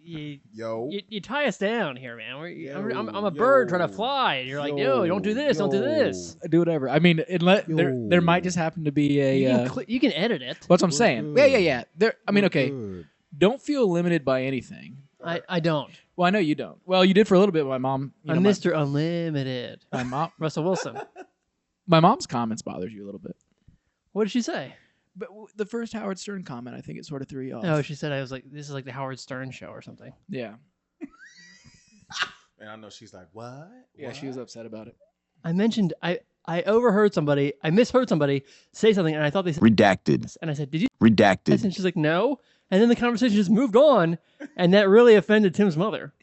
you tie us down here, man. I'm a bird trying to fly, and you're like, no, don't do this, don't do this. Do whatever. I mean, there might just happen to be a. You can edit it. That's what I'm saying. Good. Yeah. Okay. Don't feel limited by anything. I don't. Well, I know you don't. Well, you did for a little bit. My mom. I'm Mr. Unlimited. My mom, Russell Wilson. My mom's comments bothers you a little bit. What did she say? But the first Howard Stern comment, I think it sort of threw you off. Oh, she said I was like, this is like the Howard Stern show or something. Yeah. And I know she's like, what? Yeah, she was upset about it. I mentioned I overheard somebody, I misheard somebody say something, and I thought they said redacted. And I said, did you? Redacted. And she's like, no. And then the conversation just moved on, and that really offended Tim's mother.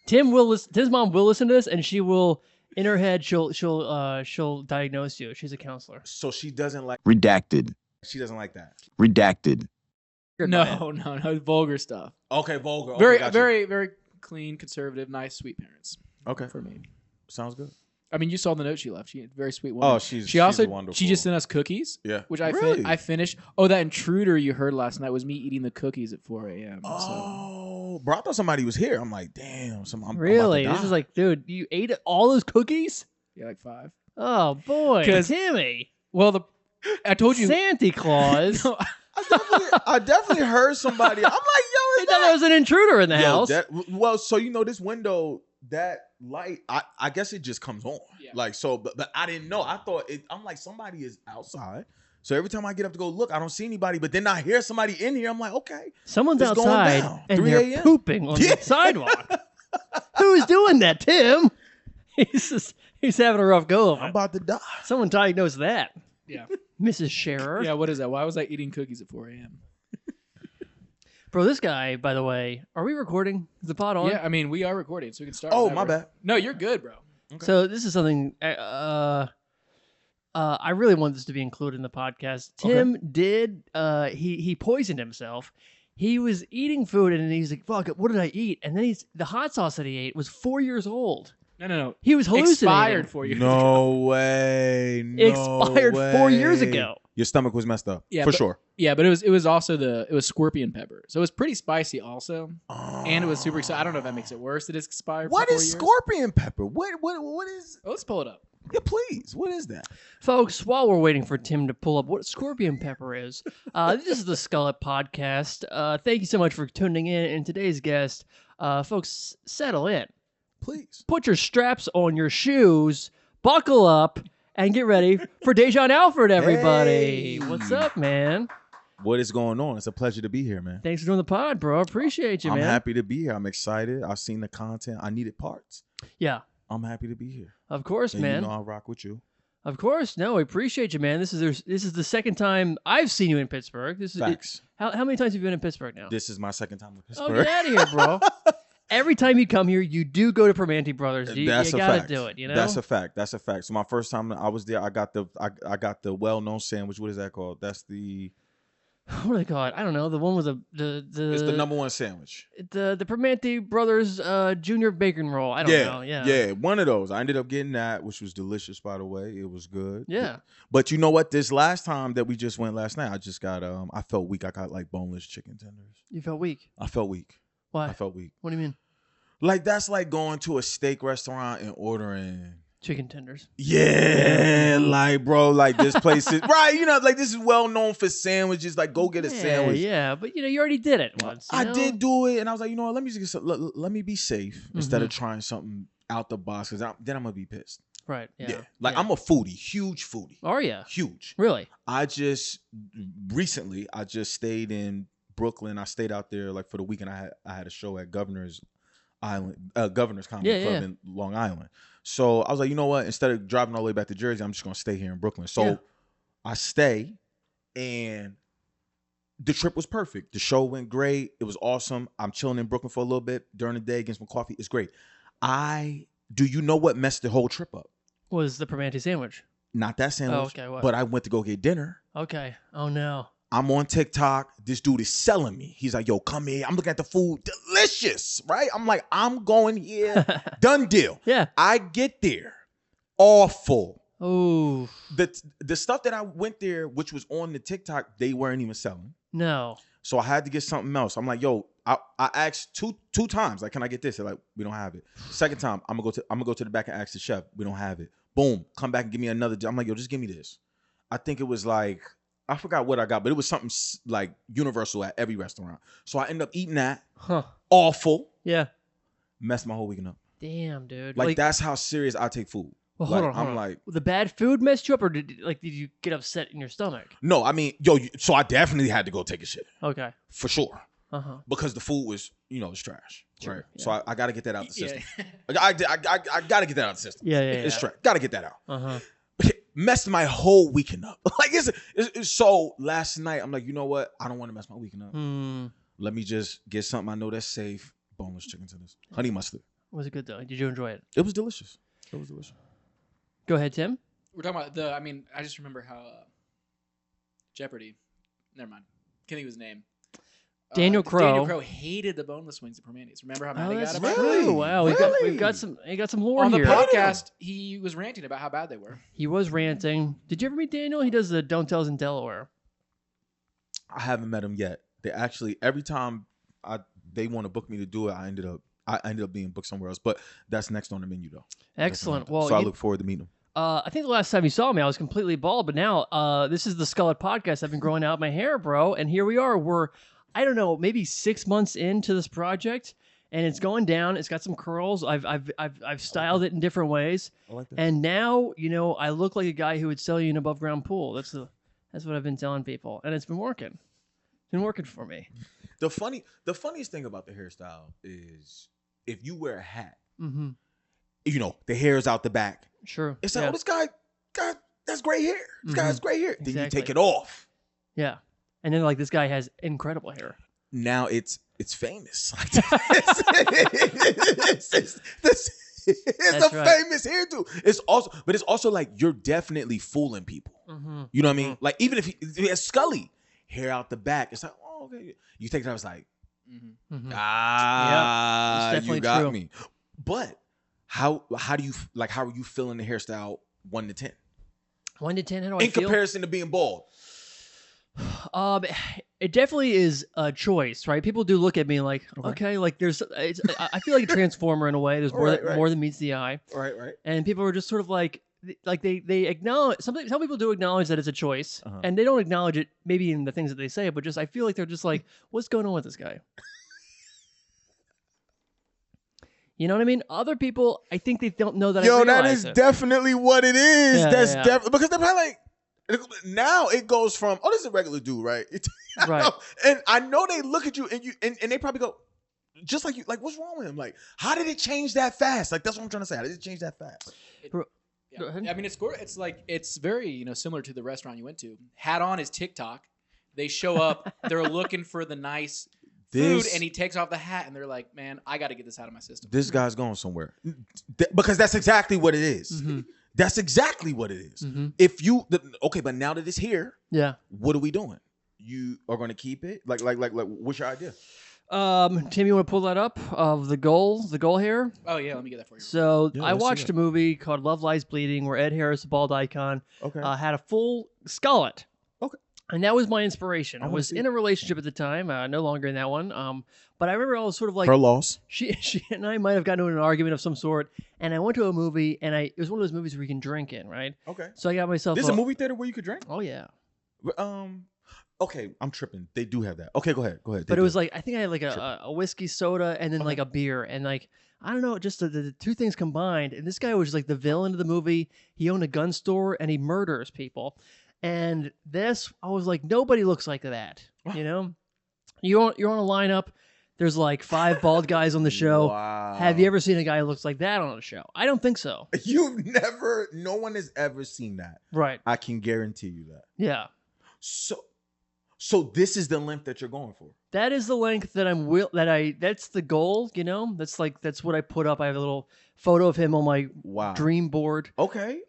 Tim's mom will listen to this, and she will. In her head, she'll diagnose you. She's a counselor. So she doesn't like redacted. She doesn't like that. Redacted. No, vulgar stuff. Okay, vulgar. Very clean, conservative, nice, sweet parents. Okay, for me, sounds good. I mean, you saw the note she left. She very sweet woman. Oh, she's wonderful. She just sent us cookies. Yeah, which really? I finished. Oh, that intruder you heard last night was me eating the cookies at 4 a.m. Oh, bro, I thought somebody was here. I'm like, damn. Really? This is like, dude, you ate all those cookies? Yeah, like 5. Oh boy, Timmy. Well, I told you, Santa Claus. No, I definitely heard somebody. I'm like, yo, they thought there was an intruder in the house. So this window, that light, I guess it just comes on. Yeah. Like, so, but I didn't know. I thought I'm like, somebody is outside. So every time I get up to go look, I don't see anybody. But then I hear somebody in here. I'm like, okay, someone's outside and they're pooping on the sidewalk. Who's doing that, Tim? He's having a rough go of it. I'm about to die. Someone diagnosed that. Yeah. Mrs. Scherer. Yeah, what is that? Why was I eating cookies at 4 a.m.? Bro, this guy, by the way, are we recording? Is the pod on? Yeah, I mean, we are recording, so we can start. Oh, whenever. my bad. No, you're good, bro. Okay. So this is something I really want this to be included in the podcast. Tim did, he poisoned himself. He was eating food, and he's like, fuck, what did I eat? And then the hot sauce that he ate was 4 years old. No. He was hallucinating. Expired 4 years ago. No way. Expired 4 years ago. Your stomach was messed up. Yeah, for sure. Yeah, but it was also it was scorpion pepper. So it was pretty spicy also. And it was super exciting. I don't know if that makes it worse that it's expired for 4 years. What is scorpion pepper? What is... Oh, let's pull it up. Yeah, please. What is that? Folks, while we're waiting for Tim to pull up what scorpion pepper is, this is the Skullet podcast. Thank you so much for tuning in. And today's guest, folks, settle in. Please. Put your straps on your shoes, buckle up, and get ready for Dajon Alford, everybody. Hey. What's up, man? What is going on? It's a pleasure to be here, man. Thanks for doing the pod, bro. I appreciate you, man. I'm happy to be here. I'm excited. I've seen the content. I needed parts. Yeah. I'm happy to be here. Of course, and man. You know I'll rock with you. Of course. No, I appreciate you, man. This is the second time I've seen you in Pittsburgh. Facts. How many times have you been in Pittsburgh now? This is my second time in Pittsburgh. Oh, get out of here, bro. Every time you come here, you do go to Permanente Brothers. You gotta do it, you know? That's a fact. That's a fact. So my first time I was there, I got the well-known sandwich. What is that called? That's the... What do they call it? I don't know. The one with the It's the number one sandwich. The Permanente Brothers Junior Bacon Roll. I don't know. Yeah, one of those. I ended up getting that, which was delicious, by the way. It was good. Yeah. But you know what? This last time that we just went last night, I just got I felt weak. I got like boneless chicken tenders. You felt weak? I felt weak. Why? I felt weak. What do you mean? Like, that's like going to a steak restaurant and ordering chicken tenders. Yeah, like, bro, like this place is right. You know, like this is well known for sandwiches. Like, go get a sandwich. Yeah, but you know, you already did it once. I did do it, and I was like, you know what? Let me be safe instead of trying something out the box, because then I'm gonna be pissed. Right. Yeah. Like, I'm a foodie, huge foodie. Are you? Huge. Really? I just stayed in Brooklyn. I stayed out there like for the weekend. I had a show at Governor's Comedy Club in Long Island. So I was like, you know what? Instead of driving all the way back to Jersey, I'm just gonna stay here in Brooklyn. So I stay, and the trip was perfect. The show went great. It was awesome. I'm chilling in Brooklyn for a little bit during the day, getting some coffee. It's great. Do you know what messed the whole trip up? Was the Permanente sandwich? Not that sandwich. Oh, okay. What? But I went to go get dinner. Okay. Oh no. I'm on TikTok. This dude is selling me. He's like, yo, come here. I'm looking at the food. Delicious, right? I'm like, I'm going here. Done deal. Yeah. I get there. Awful. Oh. The stuff that I went there, which was on the TikTok, they weren't even selling. No. So I had to get something else. I'm like, yo, I asked two times, like, can I get this? They're like, we don't have it. Second time, I'm gonna go to the back and ask the chef. We don't have it. Boom, come back and give me another. I'm like, yo, just give me this. I think it was like, I forgot what I got, but it was something like universal at every restaurant. So I ended up eating that. Huh. Awful. Yeah. Messed my whole weekend up. Damn, dude. Like that's how serious I take food. Well, like, hold on. I'm like, the bad food messed you up, or did you get upset in your stomach? No, I mean, yo, so I definitely had to go take a shit. Okay. For sure. Uh-huh. Because the food was, it's trash. Sure, Right. yeah. So I got to get that out the system. I got to get that out the system. Yeah. It's trash. Got to get that out. Uh-huh. Messed my whole weekend up. Like it's so last night, I'm like, you know what? I don't want to mess my weekend up. Let me just get something I know that's safe. Boneless chicken tenders. Honey mustard. Was it good though? Did you enjoy it? It was delicious. Go ahead, Tim. We're talking about I just remember how Jeopardy. Never mind. Can't think of his name. Daniel Crowe. Daniel Crowe hated the boneless wings at Permanis. Remember how mad he got about true. it? Wow, Really? we got some lore On the here. podcast, he was ranting about how bad they were. He was ranting. Did you ever meet Daniel? He does the Don't Tells in Delaware. I haven't met him yet. They actually every time they want to book me to do it, I ended up being booked somewhere else. But that's next on the menu though. Excellent. Well, so I look forward to meeting him. I think the last time you saw me, I was completely bald, but now this is the Skullet podcast. I've been growing out my hair, bro, and here we are. We're, I don't know, maybe 6 months into this project, and it's going down. It's got some curls. I've styled it in different ways, I like that. and now I look like a guy who would sell you an above ground pool. That's what I've been telling people, and it's been working. It's been working for me. The funniest thing about the hairstyle is if you wear a hat, the hair is out the back. Sure. It's like, oh, this guy, that's gray hair. This guy has gray hair. Then you Exactly. take it off. Yeah. And then this guy has incredible hair. Now it's famous. It's a famous hairdo. It's also like you're definitely fooling people. You know what I mean? Like even if he has Scully hair out the back, it's like, oh, okay. You take it out, it's like, you got me. But how are you feeling the hairstyle 1 to 10? 1 to 10, how do I feel? In comparison to being bald. It definitely is a choice, right? People do look at me like, okay, like I feel like a transformer in a way. There's more than meets the eye. Right. And people are just sort of like they acknowledge, some people do acknowledge that it's a choice, and they don't acknowledge it maybe in the things that they say, but just I feel like they're just like, what's going on with this guy? You know what I mean? Other people, I think they don't know that. That is definitely what it is. Yeah, That's yeah. definitely because they're probably like. Now it goes from, oh, this is a regular dude, right? Right. And I know they look at you and they probably go, just like you, like, what's wrong with him? Like, how did it change that fast? Like, that's what I'm trying to say. How did it change that fast? Go Yeah. ahead. I mean, it's like it's very similar to the restaurant you went to. Hat on is TikTok. They show up. They're looking for the nice food, and he takes off the hat, and they're like, "Man, I got to get this out of my system." This guy's going somewhere because that's exactly what it is. That's exactly what it is. If you but now that it's here, what are we doing? You are going to keep it? Like, what's your idea? Tim, you want to pull that up of the goal hair? Oh yeah, let me get that for you. So Yeah, I let's see watched that. a movie called Love Lies Bleeding, where Ed Harris, the bald icon, had a full Skullet. Okay. And that was my inspiration. I wanna was see in a relationship at the time, no longer in that one. But I remember I was sort of like, Her loss. she and I might have gotten into an argument of some sort, and I went to a movie, and it was one of those movies where you can drink in, right? Okay. So I got myself This is a movie theater where you could drink? Oh yeah. Okay, I'm tripping. They do have that. Okay, go ahead. But it was like, I think I had like a whiskey soda and then like a beer, and like, I don't know, just the two things combined. And this guy was like the villain of the movie. He owned a gun store and he murders people. And this, I was like, nobody looks like that. You know, you're on a lineup. There's like 5 bald guys on the show. Wow. Have you ever seen a guy who looks like that on a show? I don't think so. No one has ever seen that. Right. I can guarantee you that. Yeah. So this is the length that you're going for. That is the length that that's the goal, you know? That's what I put up. I have a little photo of him on my dream board. Okay.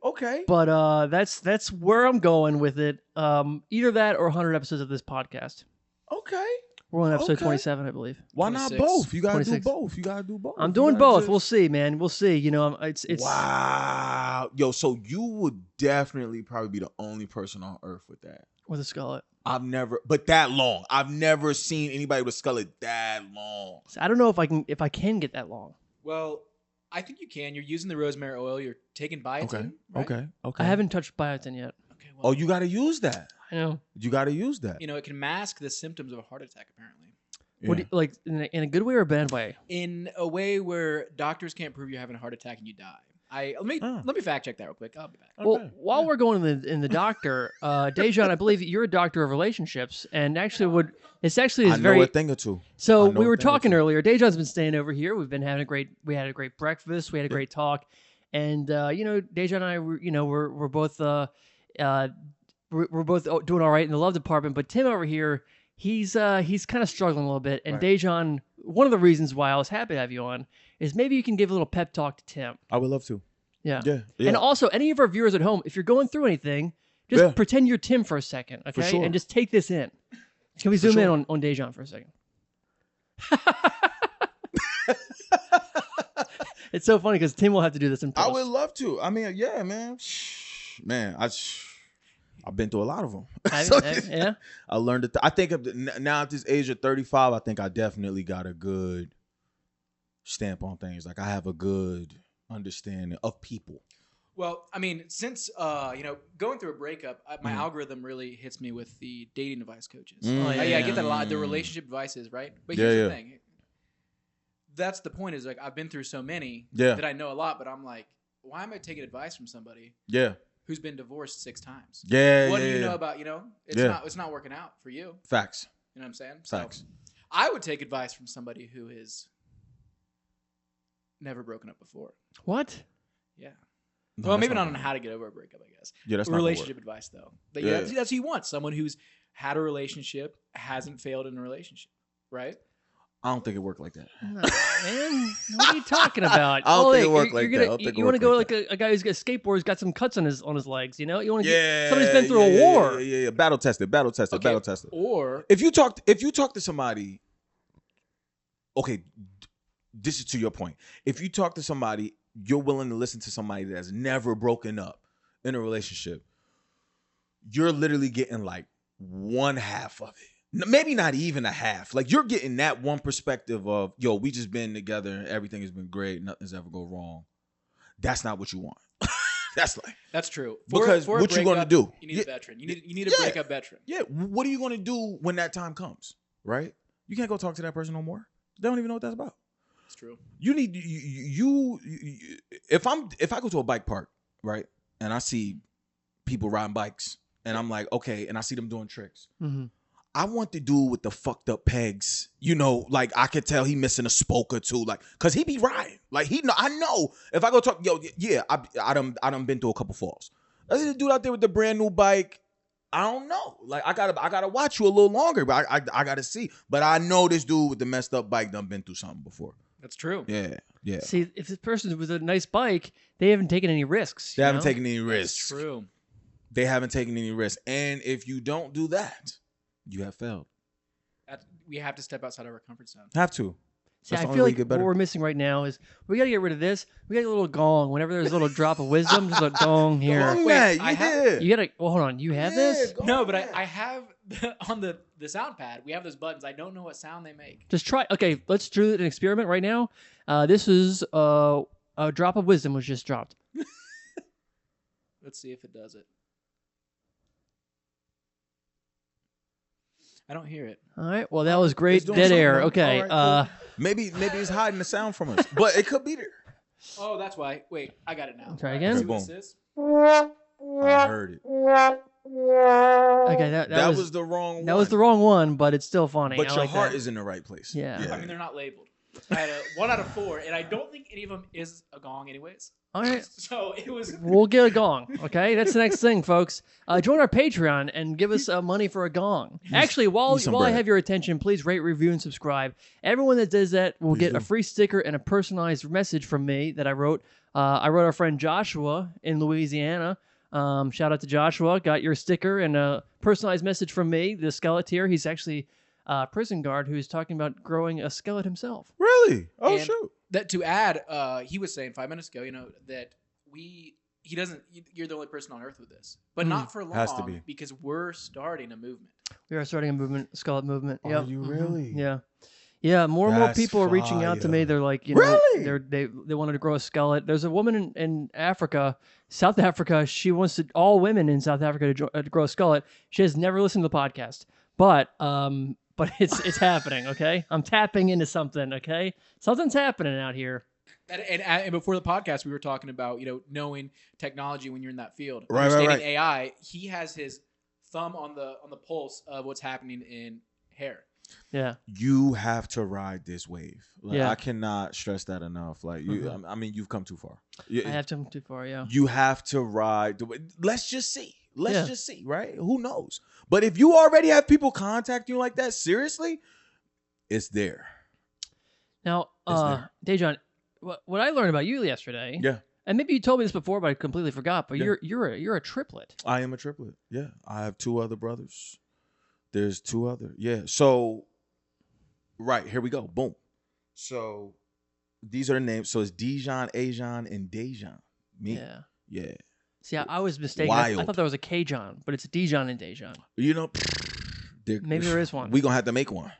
But that's where I'm going with it. Either that or 100 episodes of this podcast. Okay. We're on episode 27, I believe. Why not 26. both? You gotta 26. do both. I'm doing both. We'll see, man. We'll see. You know, it's wow. Yo, so you would definitely probably be the only person on earth with that. with a Skullet. but that long. I've never seen anybody with Skullet that long. So I don't know if I can get that long. Well, I think you can. You're using the rosemary oil. You're taking biotin. Okay. Right? Okay. I haven't touched biotin yet. Okay. Well, You got to use that. I know. You got to use that. it can mask the symptoms of a heart attack. Apparently, What do you, like in a good way or a bad way? in a way where doctors can't prove you're having a heart attack and you die. Let me fact check that real quick. I'll be back. Well, while we're going in the doctor, Dajon, I believe you're a doctor of relationships, and actually is I know very. a thing or two. So I know we a were thing or talking two. earlier. Dajon's been staying over here. We had a great breakfast. We had a great talk, and Dajon and I we're both we're both doing all right in the love department. But Tim over here, he's kind of struggling a little bit. And Right. Dajon, one of the reasons why I was happy to have you on is maybe you can give a little pep talk to Tim. I would love to. Yeah. Yeah. And also, any of our viewers at home, if you're going through anything, just pretend you're Tim for a second, okay? sure. And just take this in. Can we zoom in on Dajon for a second? It's so funny because Tim will have to do this in post. I would love to. I mean, yeah, man. Man, I've been through a lot of them. Yeah. I learned it. I think now at this age of 35, I think I definitely got a good stamp on things. Like I have a good understanding of people. Well, I mean, since going through a breakup, my algorithm really hits me with the dating advice coaches. I get that a lot. The relationship advices, right? But here's the thing. That's the point. Is like I've been through so many that I know a lot, but I'm like, why am I taking advice from somebody? Who's been divorced 6 times? What do you know about? It's not working out for you. Facts. You know what I'm saying? Facts. So, I would take advice from somebody who is never broken up before. What? Yeah. No, Well, that's maybe not on gonna how to get over a breakup, I guess. Yeah, that's not gonna relationship work. advice, though. Yeah. That's what you want. Someone who's had a relationship, hasn't failed in a relationship, right? I don't think it worked like that. No, man. What are you talking about? I don't think it you're- worked like you're that. I gonna- don't think it You want to worked go like like a guy who's got a skateboard's got some cuts on his legs, you know? You want to Yeah. somebody's been through a war. Yeah. Battle tested. Okay. Or If you talk to somebody, okay, this is to your point. If you talk to somebody, you're willing to listen to somebody that's never broken up in a relationship, you're literally getting like one half of it. Maybe not even a half. Like you're getting that one perspective of, yo, we just been together and everything has been great. Nothing's ever go wrong. That's not what you want. That's true. Because for a what you gonna breakup, do? You need a veteran. You need a breakup veteran. Yeah. What are you going to do when that time comes? Right? You can't go talk to that person no more. They don't even know what that's about. It's true. You need you if I go to a bike park, right, and I see people riding bikes, and I'm like, okay, and I see them doing tricks. Mm-hmm. I want the dude with the fucked up pegs. Like I could tell he missing a spoke or two, like, cause he be riding. Like I know if I go talk, I done been through a couple falls. I see the dude out there with the brand new bike. I don't know. Like I gotta watch you a little longer, but I gotta see. But I know this dude with the messed up bike done been through something before. That's true. Yeah. See, if this person was a nice bike, they haven't taken any risks. They haven't taken any risks. That's true. They haven't taken any risks. And if you don't do that, you have failed. We have to step outside of our comfort zone. Have to. See, That's I the feel only way like you get better. what we're missing right now is we got to get rid of this. We got to get a little gong. Whenever there's a little drop of wisdom, just a gong here. Gong Wait, that, I you have- did. You got to, well, hold on. You have this? Gong No, but that. I have on the sound pad. We have those buttons. I don't know what sound they make. Just try. Okay, let's do an experiment right now. This is a drop of wisdom was just dropped. Let's see if it does it. I don't hear it. All right. Well, that was great. It's doing Dead air. something. Okay. All right, cool. Maybe it's hiding the sound from us, but it could be there. Oh, that's why. Wait, I got it now. Try All again? See what this is? I heard it. Okay. That was the wrong one. That was the wrong one, but it's still funny. But I your like heart that. is in the right place. Yeah. I mean, they're not labeled. I had a 1 out of 4, and I don't think any of them is a gong, anyways. All right. So it was. We'll get a gong. Okay, that's the next thing, folks. Join our Patreon and give us money for a gong. Actually, while some I bread. have your attention, please rate, review, and subscribe. Everyone that does that will get a free sticker and a personalized message from me that I wrote. I wrote our friend Joshua in Louisiana. Shout out to Joshua. Got your sticker and a personalized message from me, the Skullet here. He's actually a prison guard who's talking about growing a skillet himself. Really? Oh And shoot. That to add, he was saying 5 minutes ago, that we he doesn't. You're the only person on earth with this, but not for long. Has to be. Because we're starting a movement. We are starting a movement, Skullet movement. Are you really? Yeah. Yeah, more and more people are reaching out to me. They're like, you know, they wanted to grow a skullet. There's a woman in Africa, South Africa. She wants all women in South Africa to grow a skullet. She has never listened to the podcast, but it's happening. Okay, I'm tapping into something. Okay, something's happening out here. And before the podcast, we were talking about, you know, knowing technology when you're in that field, understanding AI. He has his thumb on the pulse of what's happening in hair. Yeah, you have to ride this wave. Like, yeah, I cannot stress that enough. Like you, I mean, you've come too far. I have come too far. Yeah, you have to ride the wave. Let's just see. Let's just see. Right? Who knows? But if you already have people contact you like that, seriously, it's there. Now, Dajon, what I learned about you yesterday. Yeah. And maybe you told me this before, but I completely forgot. But you're a triplet. I am a triplet. Yeah, I have 2 other brothers. There's 2 other. Yeah. So, right, here we go. Boom. So, these are the names. So, it's Dajon, Ajon, and Dajon. Me. Yeah. Yeah. See, I was mistaken. Wild. I thought there was a K-John, but it's Dajon and Dajon. You know, maybe there is one. We're going to have to make one.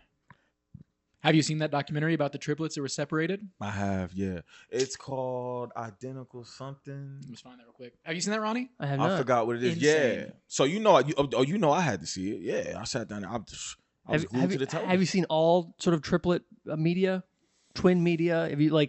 Have you seen that documentary about the triplets that were separated? I have, yeah. It's called Identical Something. Let's find that real quick. Have you seen that, Ronnie? I have not. I forgot what it is. Insane. Yeah. So you know I had to see it. Yeah, I sat down. I was glued to the television. Have you seen all sort of triplet media, twin media? Have you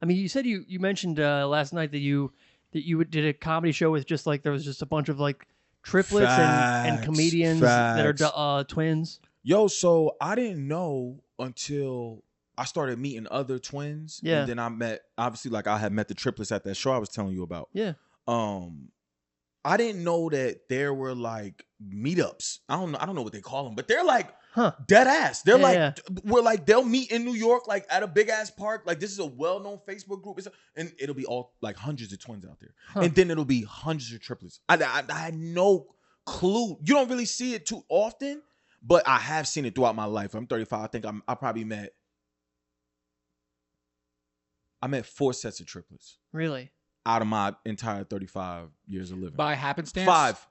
you said you mentioned last night that you did a comedy show with just like there was just a bunch of like triplets and comedians that are twins. Yo, so I didn't know until I started meeting other twins. Yeah. And then I met, obviously, like I had met the triplets at that show I was telling you about. Yeah. I didn't know that there were like meetups. I don't know what they call them, but they're like dead ass. They're we're like, they'll meet in New York, like at a big ass park. Like this is a well-known Facebook group. And it'll be all like hundreds of twins out there. And then it'll be hundreds of triplets. I had no clue. You don't really see it too often. But I have seen it throughout my life. I'm 35. I think I probably met 4 sets of triplets. Really? Out of my entire 35 years of living. By happenstance? Five.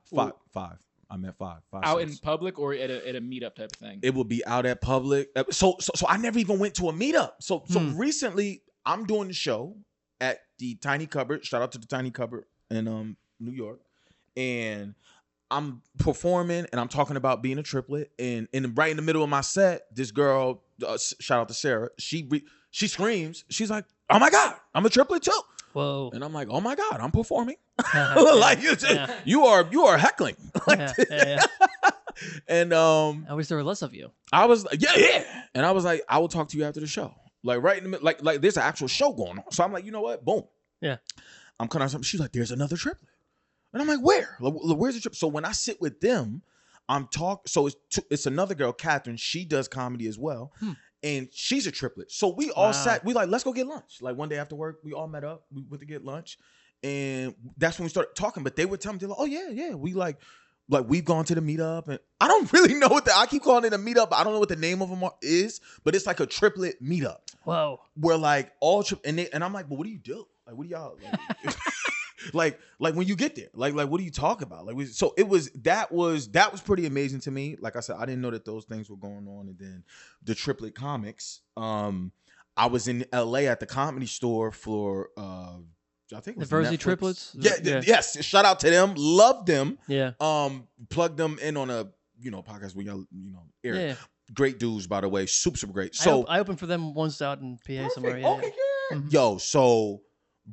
I met 5. Out sets. in public or at a meetup type of thing? It would be out at public. So I never even went to a meetup. So recently I'm doing the show at the Tiny Cupboard. Shout out to the Tiny Cupboard in New York. And I'm performing and I'm talking about being a triplet, and right in the middle of my set, this girl, shout out to Sarah, she screams, she's like, "Oh my God, I'm a triplet too!" Whoa! And I'm like, "Oh my God, I'm performing!" Like you are heckling. And I wish there were less of you. I was like, yeah, and I was like, I will talk to you after the show, like right in the middle, like there's an actual show going on. So I'm like, you know what? Boom. Yeah. I'm cutting out something. She's like, "There's another triplet." And I'm like, where? Where's the trip? So when I sit with them, I'm talking. So it's another girl, Catherine. She does comedy as well. And she's a triplet. So we all sat. We like, let's go get lunch. Like one day after work, we all met up. We went to get lunch. And that's when we started talking. But they would tell me, they're like, oh, yeah. We like we've gone to the meetup. And I don't really know I keep calling it a meetup. I don't know what the name of them is. But it's like a triplet meetup. Whoa. Where like all and I'm like, but what do you do? Like, what do y'all like? like when you get there, like what do you talk about? Like so that was pretty amazing to me. Like I said, I didn't know that those things were going on. And then the triplet comics. I was in LA at the Comedy Store for I think it was the Verzi Netflix. triplets. Yeah, yes. Shout out to them. Love them. Yeah. Plugged them in on a podcast where y'all air. Yeah. Great dudes, by the way. Super great. So I opened for them once out in PA somewhere. Yeah. Okay, yeah. Mm-hmm. Yo, so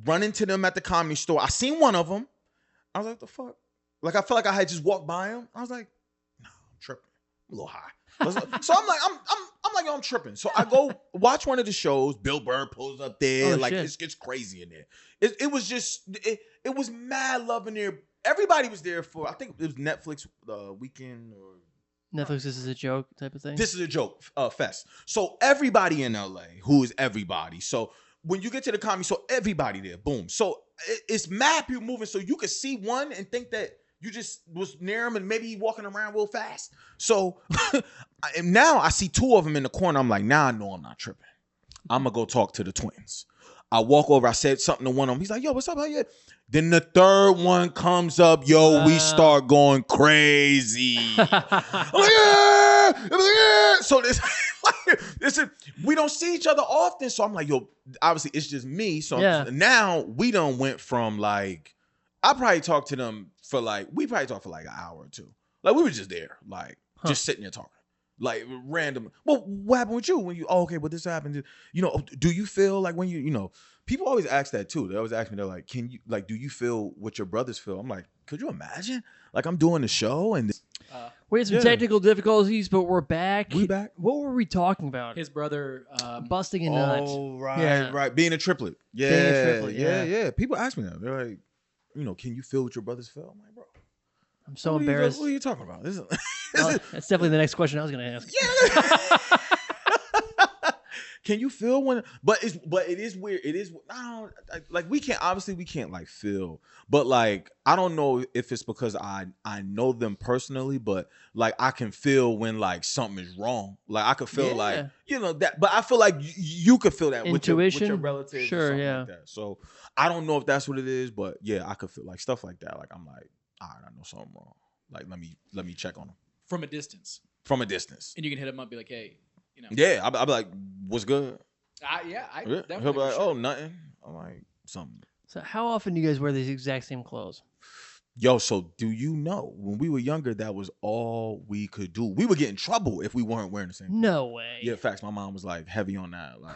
run into them at the Comedy Store. I seen one of them. I was like, the fuck? Like, I felt like I had just walked by him. I was like, no, I'm tripping. I'm a little high. So I'm like, I'm like, yo, I'm tripping. So I go watch one of the shows. Bill Burr pulls up there. It gets crazy in there. It was just, it was mad love in there. Everybody was there for, I think it was Netflix weekend or Netflix, this is a joke type of thing. This is a joke fest. So everybody in LA, who is everybody. So when you get to the Comedy Store, everybody there, boom. So it's mad people moving. So you could see one and think that you just was near him and maybe he walking around real fast. So now I see 2 of them in the corner. I'm like, now I know I'm not tripping. I'm going to go talk to the twins. I walk over, I said something to one of them. He's like, yo, what's up? How you? Then the third one comes up, yo, we start going crazy. I'm like, yeah! I'm like, yeah! So this is, we don't see each other often. So I'm like, yo, obviously it's just me. So now we done went from like, I probably talked to them for like, we probably talked for like an hour or two. Like we were just there, like just sitting there talking. Like random. Well, what happened with you when you? Oh, okay, but this happened. You know, do you feel like when you know? People always ask that too. They always ask me, they're like, "Can you like? Do you feel what your brothers feel?" I'm like, "Could you imagine? Like I'm doing the show and we had some technical difficulties, but we're back. We back. What were we talking about? His brother busting a nut. Oh, right, right. Being a triplet. Yeah, being a triplet, yeah. People ask me that. They're like, you know, can you feel what your brothers feel? I'm like, bro. I'm so embarrassed. What are you talking about? That's definitely the next question I was going to ask. Yeah. Can you feel when? But it is weird. It is. I don't like. We can't like feel. But like I don't know if it's because I know them personally, but like I can feel when like something is wrong. Like I could feel like you know that. But I feel like you could feel that intuition with your relatives. Sure, like that. So I don't know if that's what it is, but yeah, I could feel like stuff like that. Like I'm like, all right, I know something wrong. Like let me check on them from a distance. From a distance, and you can hit him up, and be like, hey. You know. Yeah, I'll be like, what's good? He'll be like, oh, nothing. I'm like, something. So how often do you guys wear these exact same clothes? Yo, so do you know, when we were younger, that was all we could do. We would get in trouble if we weren't wearing the same. No way. Yeah, facts. My mom was like heavy on that. Like,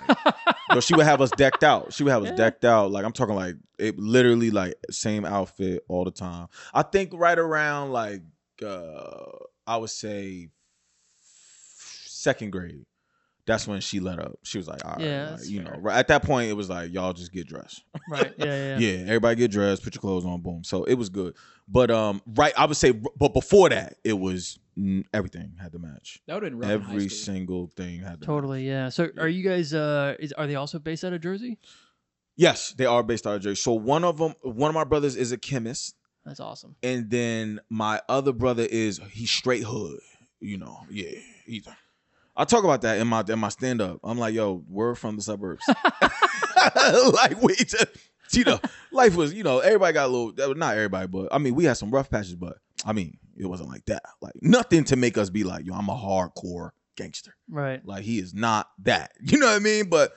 yo, she would have us decked out. She would have us decked out. Like, I'm talking like, it literally like same outfit all the time. I think right around like, I would say second grade. That's when she let up. She was like, all right, like, you know, right at that point, it was like, y'all just get dressed. Right. Yeah. Yeah. Everybody get dressed, put your clothes on, boom. So it was good. But right, I would say, but before that, it was everything had to match. That would have been rough. Every single thing had to totally match. Yeah. So are you guys, are they also based out of Jersey? Yes, they are based out of Jersey. So one of my brothers is a chemist. That's awesome. And then my other brother he's straight hood, you know. Yeah. I talk about that in my stand up. I'm like, yo, we're from the suburbs. Like we just, you know, life was, you know, everybody got a little, not everybody, but I mean, we had some rough patches, but I mean, it wasn't like that. Like nothing to make us be like, yo, I'm a hardcore gangster. Right. Like he is not that. You know what I mean? But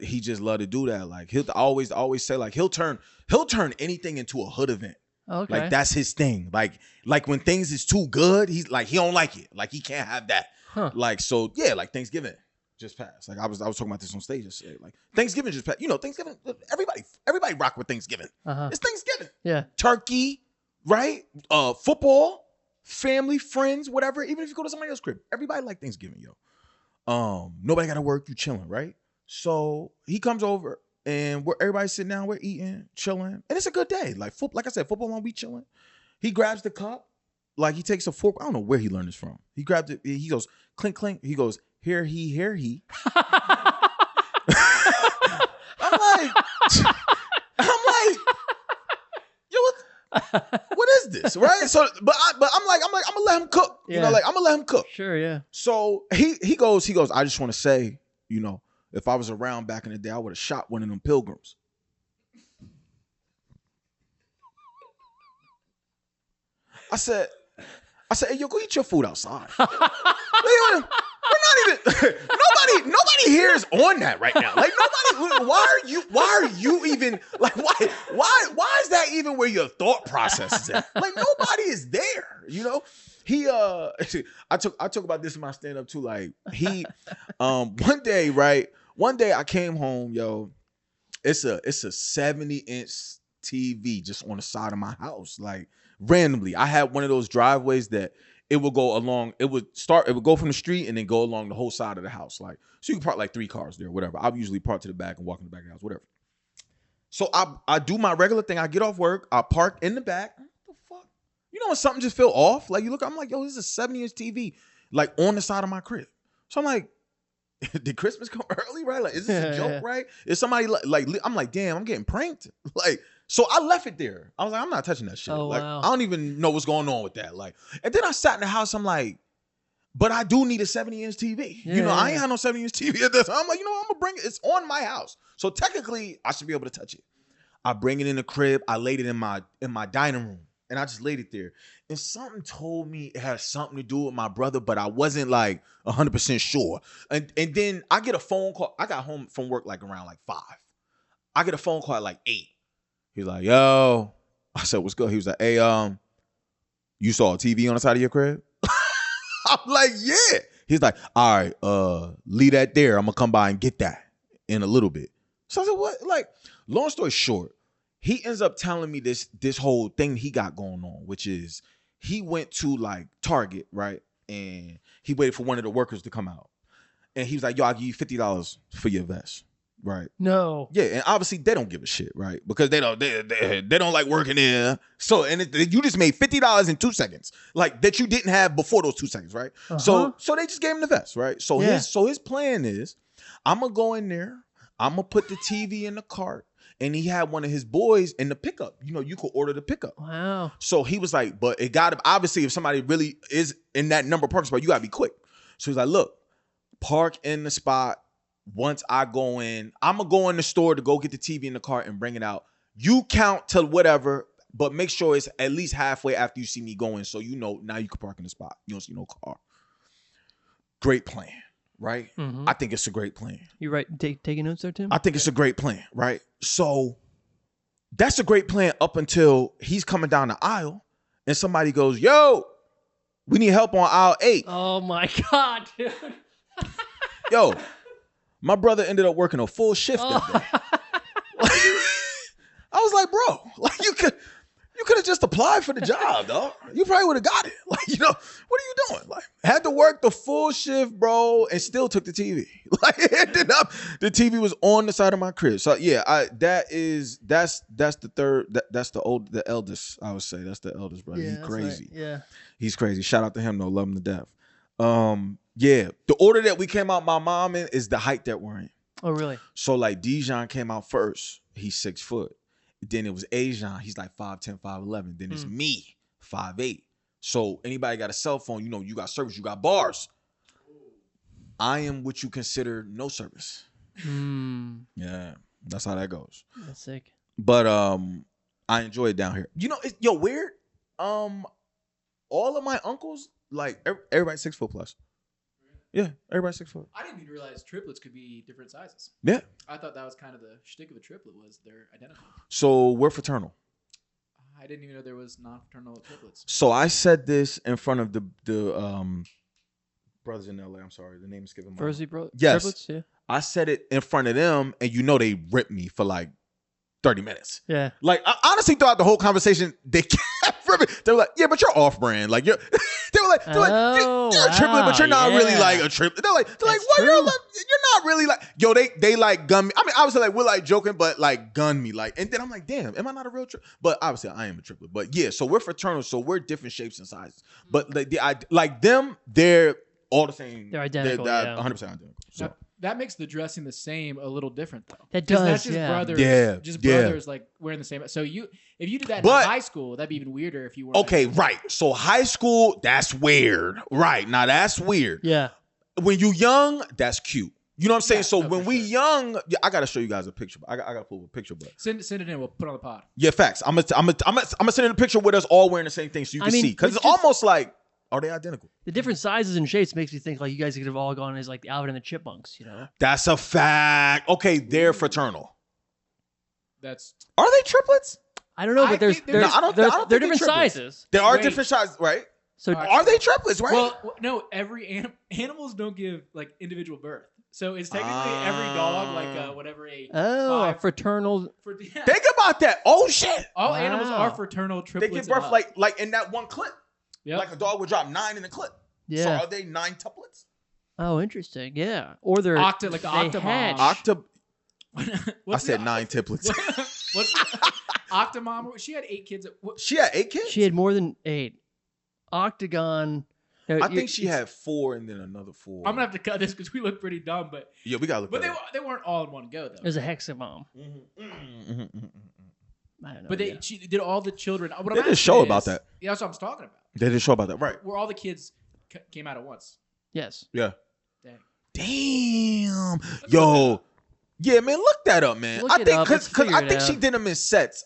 he just love to do that. Like he'll always say like he'll turn anything into a hood event. Okay. Like that's his thing. Like when things is too good, he's like, he don't like it. Like he can't have that. Huh. Like, so yeah, like Thanksgiving just passed. Like I was talking about this on stage yesterday. Like Thanksgiving just passed. You know, Thanksgiving, everybody rock with Thanksgiving. It's Thanksgiving. Yeah. Turkey, right? Football, family, friends, whatever. Even if you go to somebody else's crib, everybody like Thanksgiving, yo. Nobody gotta work, you chilling, right? So he comes over and everybody's sitting down, we're eating, chilling, and it's a good day. Like I said, football on, we chilling. He grabs the cup. Like he takes a fork. I don't know where he learned this from. He grabbed it. He goes clink clink. He goes here he. I'm like, yo, what is this, right? So, but I'm like, I'm gonna let him cook. You know, like I'm gonna let him cook. Sure, yeah. So he goes. I just want to say, you know, if I was around back in the day, I would have shot one of them pilgrims. I said, hey, yo, go eat your food outside. We're not even, nobody here is on that right now. Like nobody, why are you even, like, why is that even where your thought process is at? Like nobody is there, you know? I talk about this in my stand up too. Like one day I came home, yo, it's a 70-inch TV just on the side of my house. Like, randomly, I had one of those driveways that it would go along. It would go from the street and then go along the whole side of the house. Like, so you can park like 3 cars there, whatever. I usually park to the back and walk in the back of the house, whatever. So I do my regular thing. I get off work. I park in the back. What the fuck? You know when something just feel off? Like you look, I'm like, yo, this is a 70-inch TV, like on the side of my crib. So I'm like, did Christmas come early, right? Like, is this a joke, right? Is somebody like I'm like, damn, I'm getting pranked. Like, so I left it there. I was like, I'm not touching that shit. Oh, like, wow. I don't even know what's going on with that. Like, and then I sat in the house. I'm like, But I do need a 70-inch TV. Yeah, I ain't had no 70-inch TV at this time. I'm like, I'm gonna bring it. It's on my house, so technically I should be able to touch it. I bring it in the crib. I laid it in my dining room, and I just laid it there. And something told me it had something to do with my brother, but I wasn't like 100% sure. And then I get a phone call. I got home from work like around like 5. I get a phone call at like 8. He's like, yo. I said, what's good? He was like, hey, you saw a TV on the side of your crib? I'm like, yeah. He's like, all right, leave that there. I'm gonna come by and get that in a little bit. So I said, what? Like, long story short, he ends up telling me this whole thing he got going on, which is he went to like Target, right? And he waited for one of the workers to come out. And he was like, yo, I'll give you $50 for your vest. Right. No. Yeah, and obviously they don't give a shit, right? Because they don't like working there. So you just made $50 in 2 seconds, like that you didn't have before those 2 seconds, right? So they just gave him the vest, right? So his plan is, I'm gonna go in there, I'm gonna put the TV in the cart, and he had one of his boys in the pickup. You could order the pickup. Wow. So he was like, but it got to obviously if somebody really is in that number parking spot, you gotta be quick. So he's like, look, park in the spot. Once I go in, I'm going to go in the store to go get the TV in the cart and bring it out. You count to whatever, but make sure it's at least halfway after you see me going so now you can park in the spot. You don't see no car. Great plan, right? Mm-hmm. I think it's a great plan. You right? Taking notes there, Tim? I think it's a great plan, right? So that's a great plan up until he's coming down the aisle and somebody goes, yo, we need help on aisle 8. Oh, my God, dude. Yo. My brother ended up working a full shift that day. I was like, bro, like you could have just applied for the job, dog. You probably would have got it. Like, what are you doing? Like, had to work the full shift, bro, and still took the TV. Like, it ended up the TV was on the side of my crib. So yeah, that's the third. That's the eldest. I would say that's the eldest brother. Yeah, he's crazy. Right. Yeah, he's crazy. Shout out to him though. Love him to death. Yeah, the order that we came out my mom in is the height that we're in. Oh, really? So like Dajon came out first. He's 6 foot. Then it was Dajon. He's like 5'10", 5'11". Then it's me, 5'8". So anybody got a cell phone, you got service, you got bars. I am what you consider no service. Yeah, that's how that goes. That's sick. But I enjoy it down here. Weird. All of my uncles, like everybody 6 foot plus. Yeah, everybody's 6 foot. I didn't even realize triplets could be different sizes. Yeah. I thought that was kind of the shtick of a triplet was they're identical. So we're fraternal. I didn't even know there was non-fraternal triplets. So I said this in front of the brothers in LA. I'm sorry, the name is skipping my mind. Bro? Yes. Triplets? Yeah. I said it in front of them, and they ripped me for like 30 minutes. Yeah. Like, I honestly thought the whole conversation, they kept ripping. They were like, yeah, but you're off-brand. Like, you're... They were like, you're a triplet, but you're not really like a triplet. They're like, what? You're not really like, yo, they like gun me. I mean, obviously, like, we're like joking, but like gun me. Like, and then I'm like, damn, am I not a real triplet? But obviously, I am a triplet. But yeah, so we're fraternal, so we're different shapes and sizes. But like them, they're all the same. They're identical. They're 100% identical. So. That makes the dressing the same a little different though. That does, that's just brothers. Yeah, brothers like wearing the same. So if you did that in high school, that'd be even weirder if you were. Okay, right. So high school, that's weird. Right now, that's weird. Yeah. When you young, that's cute. You know what I'm saying? Yeah, so when we young, I gotta show you guys a picture. I gotta pull a picture, but send it in. We'll put it on the pod. Yeah, facts. I'm gonna send in a picture with us all wearing the same thing so you can see because it's almost like. Are they identical? The different sizes and shapes makes me think like you guys could have all gone as like the Alvin and the Chipmunks, That's a fact. Okay, they're fraternal. Are they triplets? I don't know, but they're different sizes. There are different sizes, right? So are they triplets, right? Well, no. Every animals don't give like individual birth, so it's technically every dog like whatever a fraternal. Think about that. Oh shit! All animals are fraternal triplets. They give birth like in that one clip. Yep. Like a dog would drop 9 in a clip. Yeah. So are they 9 tuplets? Oh, interesting. Yeah. Or they're octomom. I said 9 triplets. What's octomom? She had 8 kids. She had 8 kids? She had more than 8. Octagon. I think she had 4 and then another 4. I'm gonna have to cut this because we look pretty dumb, but yeah, we gotta look. But they weren't all in one go though. There's a hexamom. I don't know, but she did all the children. They did a show about that. Yeah, that's what I'm talking about. They did a show about that, right? Were all the kids came out at once. Yes. Yeah. Dang. Damn. Yo. Yeah, man, look that up, man. Look I it think up. because Let's I figure think it she out. did them in sets.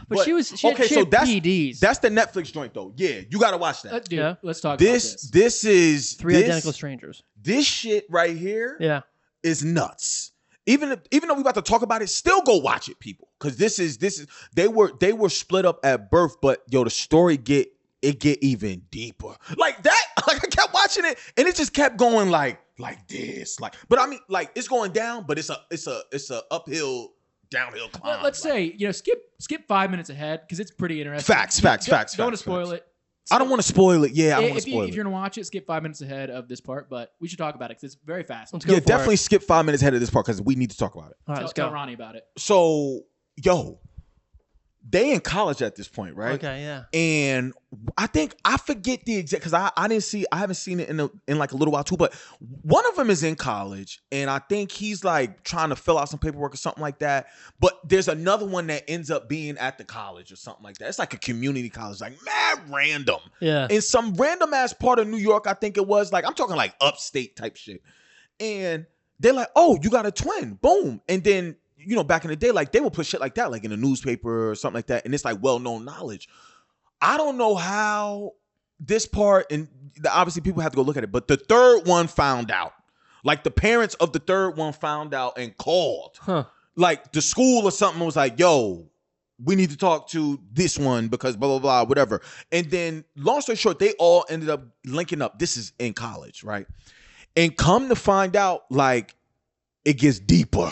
But she had that's PEDs. that's the Netflix joint though. Yeah, you got to watch that. Dude, Yeah. let's talk This about this is Three Identical Strangers. This shit right here Yeah. is nuts. Even though we about to talk about it, still go watch it, people. Because this is they were split up at birth, but yo, the story get even deeper. Like that, like I kept watching it and it just kept going like this. Like, but I mean, like it's going down, but it's a uphill, downhill climb. Let's say, skip 5 minutes ahead because it's pretty interesting. Facts. Don't want to spoil it. I don't want to spoil it. Yeah, I don't want to spoil If it. you're gonna watch it, skip 5 minutes ahead of this part, but we should talk about it because it's very fast. Let's go. Yeah, for definitely it. skip 5 minutes ahead of this part because we need to talk about it. All right, let's go. Tell Ronnie about it. So, yo, they in college at this point, right? Okay, yeah. And I forget the exact because I haven't seen it in like a little while too. But one of them is in college, and I think he's like trying to fill out some paperwork or something like that. But there's another one that ends up being at the college or something like that. It's like a community college, like mad random. Yeah. In some random ass part of New York, I think it was. Like I'm talking like upstate type shit. And they're like, "Oh, you got a twin." Boom. And then, back in the day, like they would put shit like that, like in a newspaper or something like that. And it's like well-known knowledge. I don't know how this part, and obviously people have to go look at it, but the third one found out. Like the parents of the third one found out and called. Huh. Like the school or something was like, yo, we need to talk to this one because blah, blah, blah, whatever. And then long story short, they all ended up linking up. This is in college, right? And come to find out, like, it gets deeper.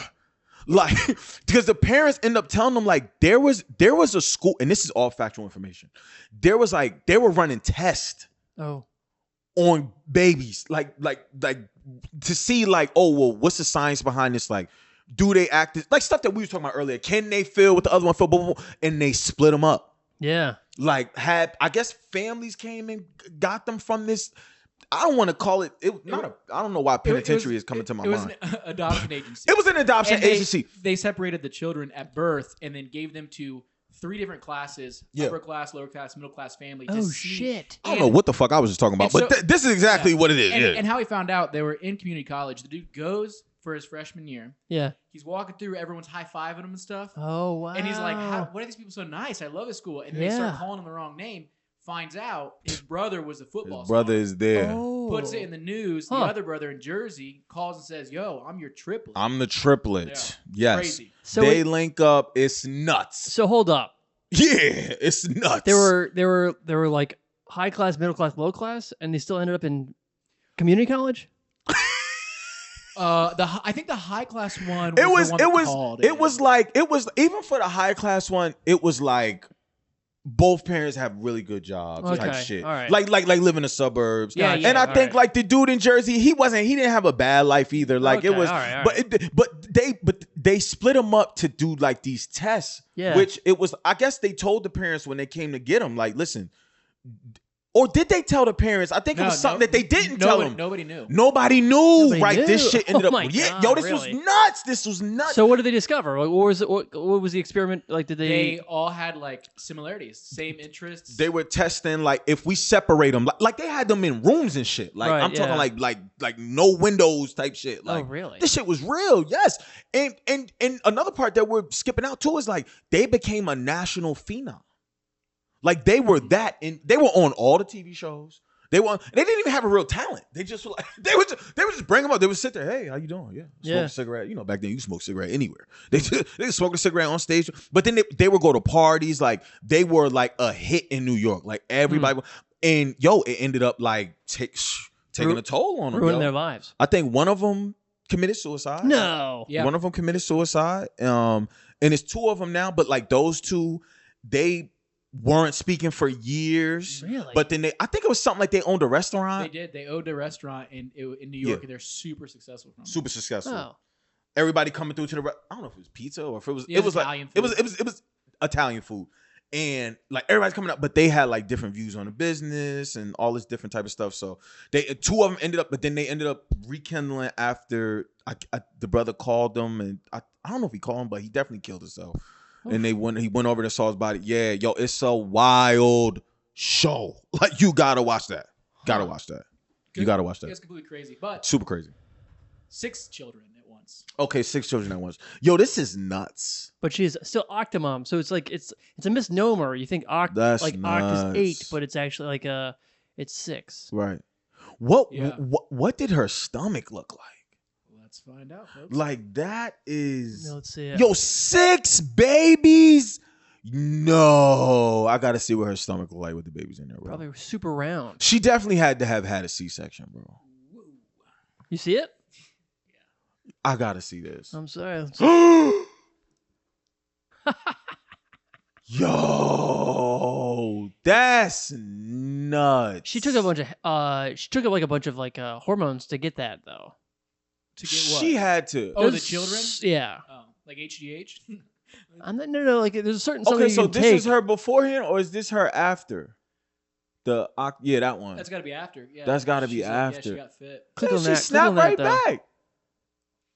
Like, because the parents end up telling them, like, there was a school, and this is all factual information. There was like, they were running tests on babies, like to see like, oh, well, what's the science behind this? Like, do they act like stuff that we were talking about earlier? Can they feel what the other one feel? Blah, blah, blah, and they split them up. Yeah. Like I guess families came and got them from this. I don't want to call it. I don't know why penitentiary is coming to my mind. It was an adoption agency. It was an adoption agency. They separated the children at birth and then gave them to 3 different classes: upper class, lower class, middle class family. Shit! I don't know what the fuck I was just talking about, but this is exactly what it is. And how he found out they were in community college. The dude goes for his freshman year. Yeah. He's walking through, everyone's high-fiving him and stuff. Oh, wow. And he's like, why are these people so nice? I love this school. And they start calling him the wrong name. Finds out his brother was a football star. Brother is there. Oh. Puts it in the news. The other brother in Jersey calls and says, yo, I'm your triplet. I'm the triplet. Yeah. Yes. Crazy. So they link up. It's nuts. So hold up. Yeah, it's nuts. They were like high class, middle class, low class, and they still ended up in community college. I think the high class one. It was even for the high class one. It was like both parents have really good jobs type shit. All right. Like live in the suburbs. Yeah, and I think like the dude in Jersey, he didn't have a bad life either. Like it was, but they split him up to do like these tests. Yeah. Which it was, I guess they told the parents when they came to get him, like, listen. Or did they tell the parents? I think it was something that they didn't tell them. Nobody knew. Nobody knew. Knew. This shit ended up. God, this really? was nuts. This was nuts. So what did they discover? What was it? What was the experiment? Like, did They all had like similarities, same interests. They were testing like if we separate them, like they had them in rooms and shit. Like I'm talking like no windows type shit. Like, really? This shit was real. Yes. And another part that we're skipping out too is like they became a national phenom. Like they were that, and they were on all the TV shows. They didn't even have a real talent. They just were like they would just bring them up. They would sit there, hey, how you doing? Yeah, smoke a cigarette. Back then you smoke a cigarette anywhere. They smoke a cigarette on stage. But then they would go to parties. Like they were like a hit in New York. Like everybody, and it ended up like taking a toll on them, ruining their lives. I think one of them committed suicide. No, one of them committed suicide. And it's 2 of them now. But like those 2, they weren't speaking for years. Really? But then I think it was something like they owned a restaurant. They did. They owned a restaurant in New York, and they're super successful from it. Super successful. Oh. Everybody coming through to the I don't know if it was pizza or if it was Italian food. food. It was Italian food. And like everybody's coming up, but they had like different views on the business and all this different type of stuff. So 2 of them ended up, but then they ended up rekindling after the brother called them, and I don't know if he called him, but he definitely killed himself. And he went over and saw his body. Yeah, yo, it's a wild show. Like you gotta watch that. Gotta watch that. You gotta watch that. It's completely crazy, but super crazy. 6 children at once. Okay, 6 children at once. Yo, this is nuts. But she's still octomom, so it's like it's a misnomer. You think oct is 8, but it's actually like it's 6. Right. What did her stomach look like? Let's find out, folks. Like that is. Let's see it. Yo, 6 babies. No, I gotta see what her stomach looked like with the babies in there, bro. Probably super round. She definitely had to have had a C-section, bro. You see it? I gotta see this. I'm sorry. Yo, that's nuts. She took a bunch of a bunch of hormones to get that though. To get what? She had to. Oh, the children? Yeah. Oh, like HGH? No. Like there's a certain. Okay, so this is her beforehand or is this her after? That one. That's got to be after. Yeah. That's got to be after. Yeah, she got fit. Click on she that. snapped right back.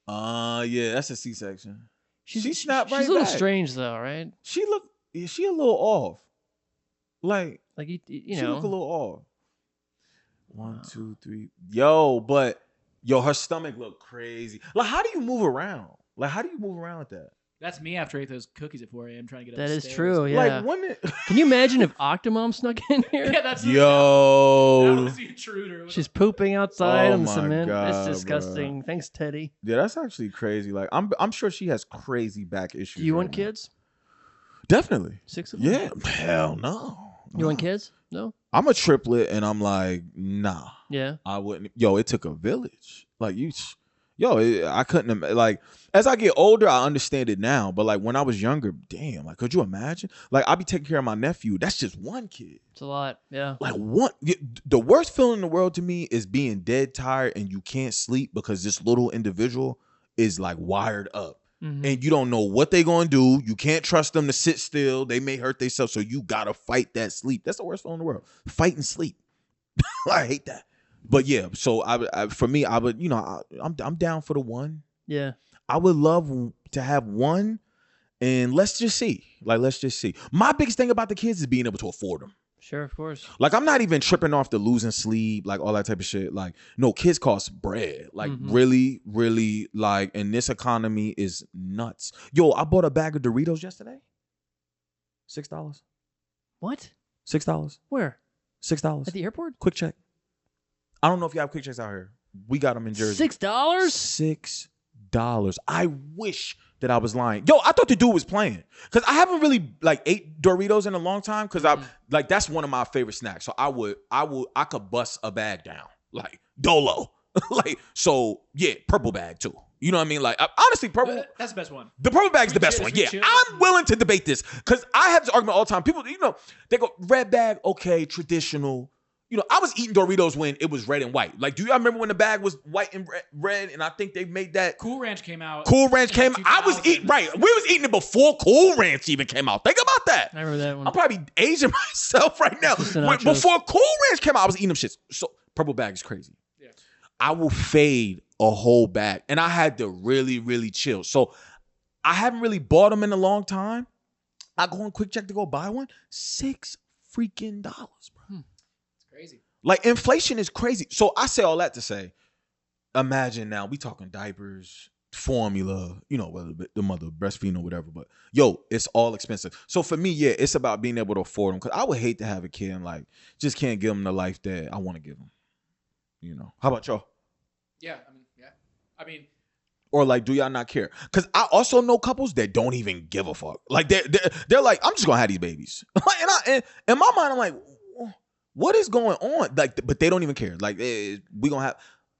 Yeah, that's a C-section. She snapped right back. She's a little strange though, right? She a little off. Like you she know. look a little off. 1, 2, 3. Yo, her stomach look crazy. Like, how do you move around? Like, how do you move around with that? That's me after I ate those cookies at 4 a.m. trying to get up That the is stairs. true, yeah. Like, Can you imagine if Octomom snuck in here? Yeah, that's Yo. that was the intruder. She's pooping outside on the my cement. God, That's disgusting. bro. Thanks, Teddy. Yeah, that's actually crazy. Like, I'm sure she has crazy back issues. Do you right want now. kids? Definitely. 6 of them? Yeah. Hell no. You want kids? No? I'm a triplet, and I'm like, nah. Yeah. I wouldn't. Yo, it took a village. Like I couldn't. Like, as I get older, I understand it now. But like when I was younger, damn. Like, could you imagine? Like, I'd be taking care of my nephew. That's just one kid. It's a lot. Yeah. Like the worst feeling in the world to me is being dead tired and you can't sleep because this little individual is like wired up. Mm-hmm. And you don't know what they're going to do. You can't trust them to sit still. They may hurt themselves. So you got to fight that sleep. That's the worst feeling in the world. Fight and sleep. I hate that. But yeah, so for me, I would, I'm down for the one. Yeah. I would love to have one. And let's just see. My biggest thing about the kids is being able to afford them. Sure, of course. Like, I'm not even tripping off the losing sleep, like all that type of shit. Like, no, kids cost bread. Like, really, really, like, and this economy is nuts. Yo, I bought a bag of Doritos yesterday. $6. What? $6. Where? $6. At the airport? Quick check. I don't know if you have quick checks out here. We got them in Jersey. $6? $6. I wish that I was lying. Yo, I thought the dude was playing. Because I haven't really like ate Doritos in a long time. Because that's one of my favorite snacks. So I could bust a bag down. Like Dolo. Like, so yeah, purple bag too. You know what I mean? Like, honestly, purple. That's the best one. The purple bag's the best one. Yeah, I'm willing to debate this. Because I have this argument all the time. People, they go, red bag, okay, traditional. I was eating Doritos when it was red and white. Like, do y'all remember when the bag was white and red? And I think they made that. Cool Ranch came out. I was eating, right. We was eating it before Cool Ranch even came out. Think about that. I remember that one. I'm probably aging myself right now. Before Cool Ranch came out, I was eating them shits. So, purple bag is crazy. Yeah. I will fade a whole bag. And I had to really, really chill. So, I haven't really bought them in a long time. I go on Quick Check to go buy one. $6 freaking, bro. Crazy. Like, inflation is crazy. So I say all that to say, imagine now, we talking diapers, formula, whether the mother breastfeeding or whatever, but yo, it's all expensive. So for me, yeah, it's about being able to afford them. Cause I would hate to have a kid and like, just can't give them the life that I want to give them. How about y'all? Yeah. I mean, or like, do y'all not care? Cause I also know couples that don't even give a fuck. Like they're like, I'm just gonna have these babies. and in my mind, I'm like, what is going on? Like, but they don't even care. Like, we gonna have.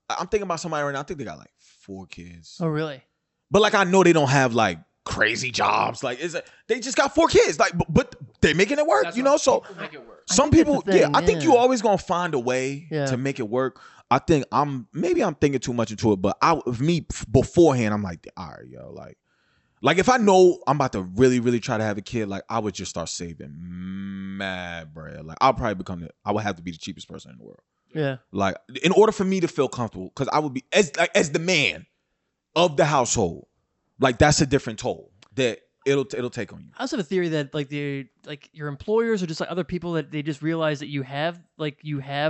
I'm thinking about somebody right now. I think they got like 4 kids. Oh, really? But like, I know they don't have like crazy jobs. Like, they just got 4 kids. Like, but they're making it work. So people make it work. Some people, I think you always gonna find a way to make it work. I think I'm thinking too much into it. But beforehand, I'm like, all right, yo, like if I know I'm about to really, really try to have a kid, like I would just start saving mad bread. Like I would have to be the cheapest person in the world. Yeah. Like in order for me to feel comfortable, because I would be as the man of the household. Like that's a different toll. That it'll take on you. I also have a theory that your employers are just like other people that they just realize that you have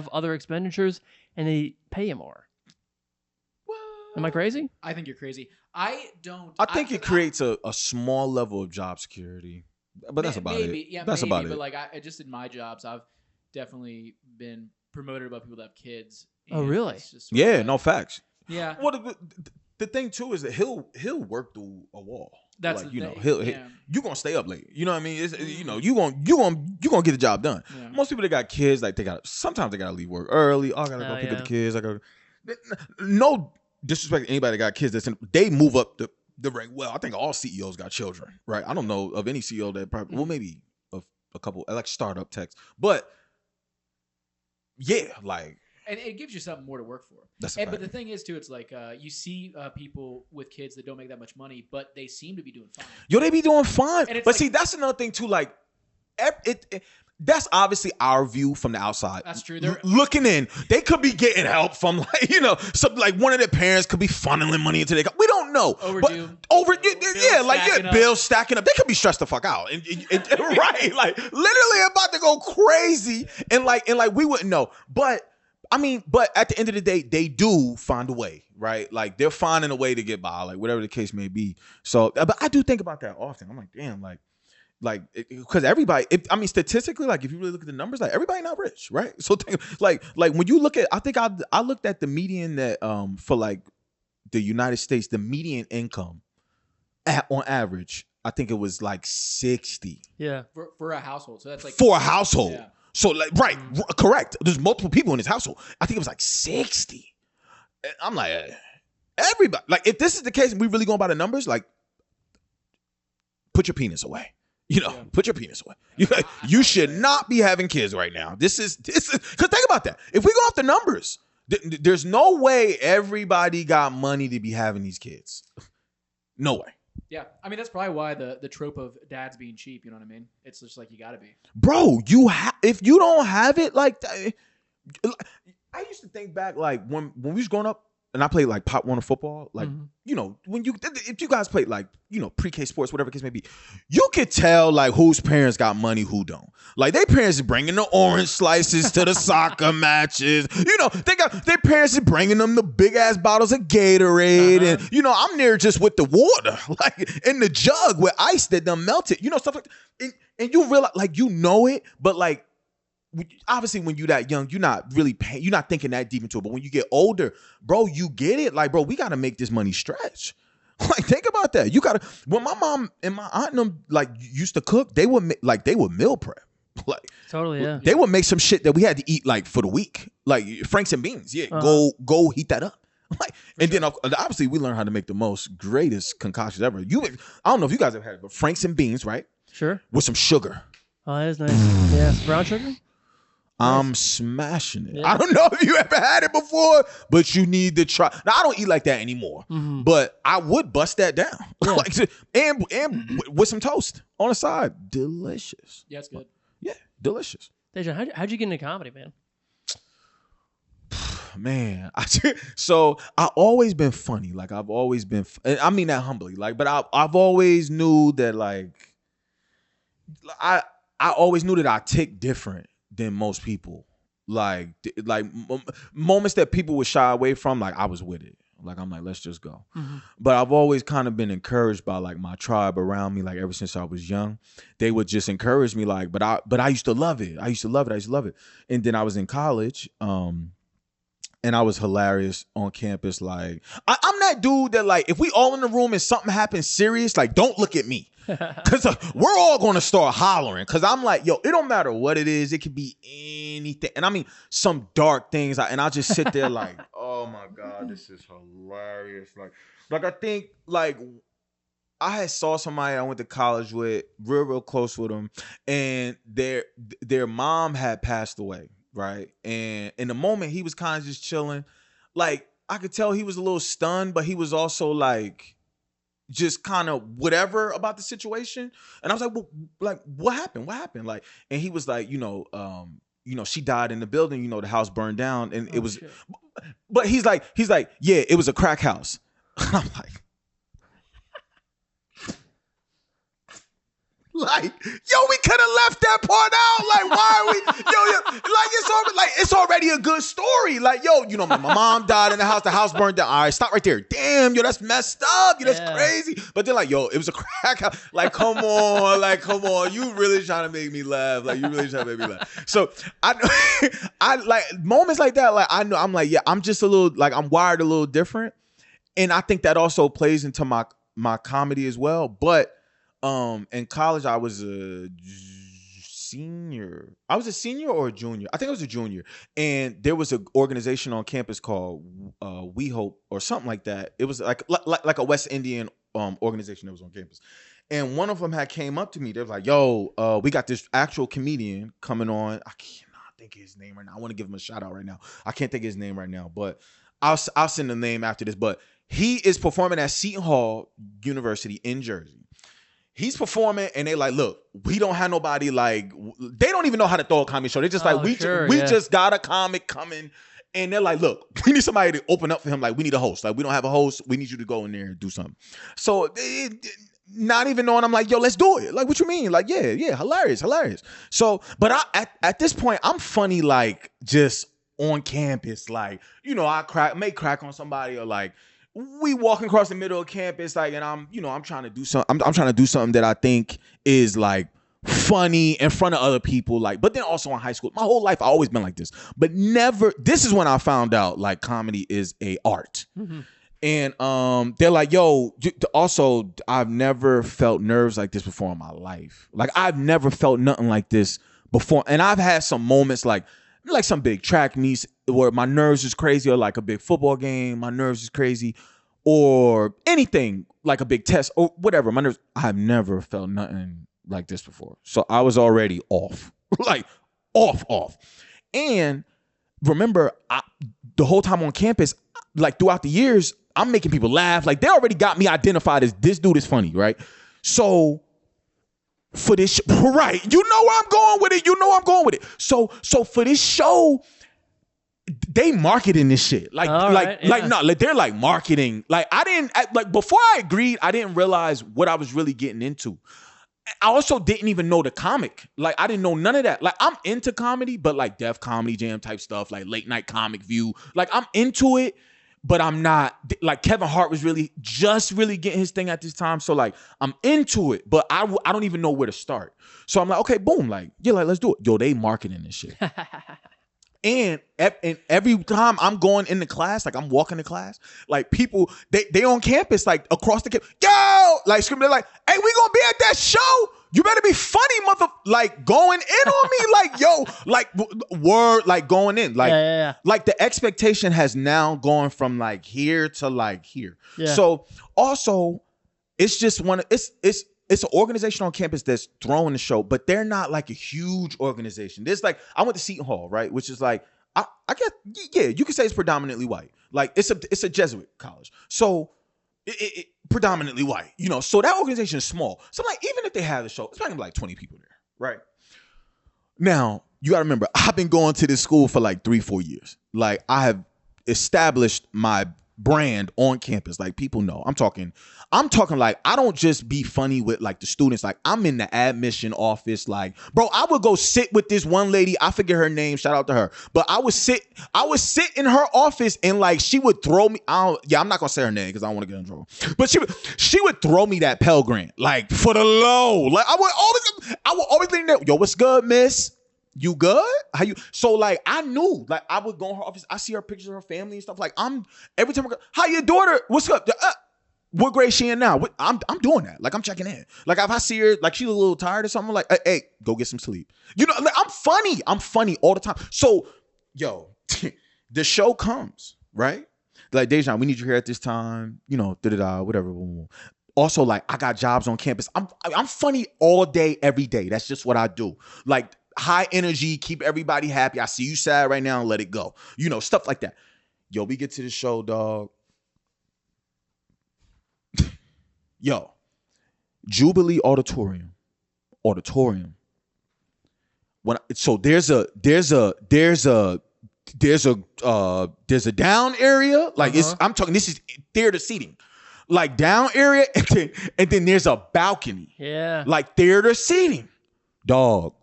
other expenditures and they pay you more. Am I crazy? I think you're crazy. I think it creates a small level of job security, but that's about it. Yeah, that's maybe, about it. But like, I just in my jobs, I've definitely been promoted above people that have kids. Oh, really? Yeah, no facts. Yeah. Well, the thing too is that he'll work through a wall. That's like, the you thing. know, you gonna stay up late. You know what I mean? It's, you know, you gonna get the job done. Yeah. Most people that got kids, like sometimes they gotta leave work early. Oh, I gotta go pick up the kids. No disrespect to anybody that got kids. They move up the rank. Well, I think all CEOs got children, right? I don't know of any CEO that probably well maybe a couple like startup techs, but yeah, like. And it gives you something more to work for. But the thing is, too, it's like you see people with kids that don't make that much money, but they seem to be doing fine. Yo, they be doing fine. But see, that's another thing, too. Like, that's obviously our view from the outside. That's true. Looking in, they could be getting help from, like, you know, like one of their parents could be funneling money into their. We don't know. Overdue. Bills stacking up. They could be stressed the fuck out. Right. Like, literally about to go crazy. And we wouldn't know. But at the end of the day, they do find a way, right? Like, they're finding a way to get by, like, whatever the case may be. So, but I do think about that often. I'm like, damn, because everybody, statistically, like, if you really look at the numbers, like, everybody not rich, right? So, like when you look at, I think I looked at the median that, for, like, the United States, the median income on average, I think it was, like, 60. Yeah. For a household. So that's, like. For a household. Yeah. So, like, right, correct. There's multiple people in this household. I think it was like 60. And I'm like, everybody. Like, if this is the case, and we really going by the numbers, like, put your penis away. You know, put your penis away. You should not be having kids right now. This is, because think about that. If we go off the numbers, there's no way everybody got money to be having these kids. No way. Yeah, I mean, that's probably why the trope of dads being cheap, you know what I mean? It's just like, you gotta be. Bro, if you don't have it, like, I used to think back, like, when we was growing up, and I played, like, Pop Warner football, like, you know, if you guys played, like, you know, pre-K sports, whatever the case may be, you could tell, like, whose parents got money, who don't. Like, their parents are bringing the orange slices to the soccer matches. You know, their parents are bringing them the big-ass bottles of Gatorade. And, you know, I'm there just with the water, like, in the jug with ice that done melted. You know, stuff like that. And you realize, like, you know it, but, like, obviously when you're that young, you're not really you're not thinking that deep into it. But when you get older, bro, you get it. Like, bro, we got to make this money stretch. Like, think about that. You got to, when my mom and my aunt and them, like, used to cook, they would meal prep. Like, totally, yeah. They would make some shit that we had to eat, like, for the week. Like, Franks and beans. Yeah, go heat that up. Like, and then obviously we learned how to make the most greatest concoctions ever. I don't know if you guys have had it, but Franks and beans, right? Sure. With some sugar. Oh, that is nice. Yeah, brown sugar? I'm smashing it. Yeah. I don't know if you ever had it before, but you need to try. Now, I don't eat like that anymore, but I would bust that down. Yeah. Like, and with some toast on the side. Delicious. Yeah, it's good. Yeah, delicious. Dajon, how'd you get into comedy, man? Man, so I've always been funny. Like, I've always been, I mean that humbly. Like, but I've always knew that, like, I always knew that I tick different than most people. Like moments that people would shy away from, like, I was with it. Like, I'm like, let's just go. But I've always kind of been encouraged by, like, my tribe around me. Like, ever since I was young, they would just encourage me. Like, but I used to love it. I used to love it. And then I was in college, and I was hilarious on campus. Like, I'm that dude that, like, if we all in the room and something happens serious, like, don't look at me. Because we're all going to start hollering. Because I'm like, yo, it don't matter what it is. It could be anything. And I mean, some dark things. And I'll just sit there like, oh, my God, this is hilarious. Like I think, like, I had saw somebody I went to college with, real close with them. And their mom had passed away, right? And in the moment, he was kind of just chilling. Like, I could tell he was a little stunned, but he was also, like, just kind of whatever about the situation. And I was like, well, like, what happened? Like, and he was like, she died in the building, the house burned down. And it was, shit. But he's like, yeah, it was a crack house. I'm like, Like, yo, we could have left that part out. Like, why are we, like, it's already a good story. Like, yo, you know, my mom died in the house burned down. All right, stop right there. Damn, yo, that's messed up. Yo, that's crazy. But then, like, yo, it was a crack house. Like, come on. You really trying to make me laugh. Like, you really trying to make me laugh. So, I like, moments like that, like, I know, I'm like, yeah, I'm just a little, like, I'm wired a little different. And I think that also plays into my comedy as well. But in college, I was a senior. I was a senior or a junior? I think I was a junior. And there was an organization on campus called We Hope or something like that. It was like a West Indian organization that was on campus. And one of them had came up to me. They was like, yo, we got this actual comedian coming on. I cannot think of his name right now. I want to give him a shout out right now. I can't think of his name right now, but I'll send the name after this. But he is performing at Seton Hall University in Jersey. He's performing, and they like, look, we don't have nobody, like, they don't even know how to throw a comedy show. They just we just got a comic coming, and they're like, look, we need somebody to open up for him. Like, we need a host. Like, we don't have a host. We need you to go in there and do something. So, not even knowing, I'm like, yo, let's do it. Like, what you mean? Like, yeah, hilarious. So, but at this point, I'm funny, like, just on campus. Like, you know, I may crack on somebody, or like, we walking across the middle of campus, like, and I'm trying to do something. I'm trying to do something that I think is like funny in front of other people. Like, but then also in high school, my whole life I always been like this. But never. This is when I found out like comedy is a art. Mm-hmm. And they're like, yo. Also, I've never felt nerves like this before in my life. Like, I've never felt nothing like this before. And I've had some moments like some big track meets where my nerves is crazy, or like a big football game, my nerves is crazy, or anything like a big test or whatever. My nerves, I've never felt nothing like this before. So I was already off, like off. And remember, the whole time on campus, like throughout the years, I'm making people laugh. Like, they already got me identified as this dude is funny, right? So for this, right, you know where I'm going with it. So for this show, they marketing this shit. Like they're like marketing. Like, before I agreed, I didn't realize what I was really getting into. I also didn't even know the comic. Like, I didn't know none of that. Like, I'm into comedy, but like Def Comedy Jam type stuff, like Late Night Comic View. Like, I'm into it, but I'm not, like, Kevin Hart was really getting his thing at this time. So like, I'm into it, but I don't even know where to start. So I'm like, okay, boom. Like, yeah, like, let's do it. Yo, they marketing this shit. And every time I'm going into class, like, I'm walking to class, like, people, they on campus, like, across the campus, yo, like, screaming, they're like, hey, we gonna be at that show. You better be funny, like, going in on me, like, yo, like, word, like, going in, like, yeah. Like, the expectation has now gone from, like, here to, like, here. Yeah. So, also, it's just it's an organization on campus that's throwing the show, but they're not like a huge organization. There's like, I went to Seton Hall, right? Which is like, I guess, yeah, you could say it's predominantly white. Like, it's a Jesuit college. So it predominantly white, you know, so that organization is small. So like, even if they have the show, it's probably like 20 people there, right? Now, you got to remember, I've been going to this school for like 3-4 years. Like, I have established my brand on campus. Like, people know. I'm talking like, I don't just be funny with like the students. Like, I'm in the admission office. Like, bro, I would go sit with this one lady. I forget her name. Shout out to her. But I would sit in her office, and like, she would throw me. I'm not gonna say her name because I don't want to get in trouble. But she would throw me that Pell Grant, like, for the low. Like, I would always lean there. Yo, what's good, miss? You good? How you? So like, I knew, like, I would go in her office. I see her pictures of her family and stuff. Like, every time I go, how your daughter? What's up? What grade she in now? I'm doing that. Like, I'm checking in. Like, if I see her, like, she's a little tired or something, I'm like, hey, go get some sleep. You know, like, I'm funny all the time. So, yo, the show comes, right? Like, Dajon, we need you here at this time. You know, whatever. Also, like, I got jobs on campus. I'm funny all day, every day. That's just what I do. Like, high energy, keep everybody happy. I see you sad right now, let it go. You know, stuff like that. Yo, we get to the show, dog. Yo, Jubilee Auditorium. So there's a down area. Like, I'm talking, this is theater seating. like down area, and then there's a balcony. Yeah. Like theater seating. Dog.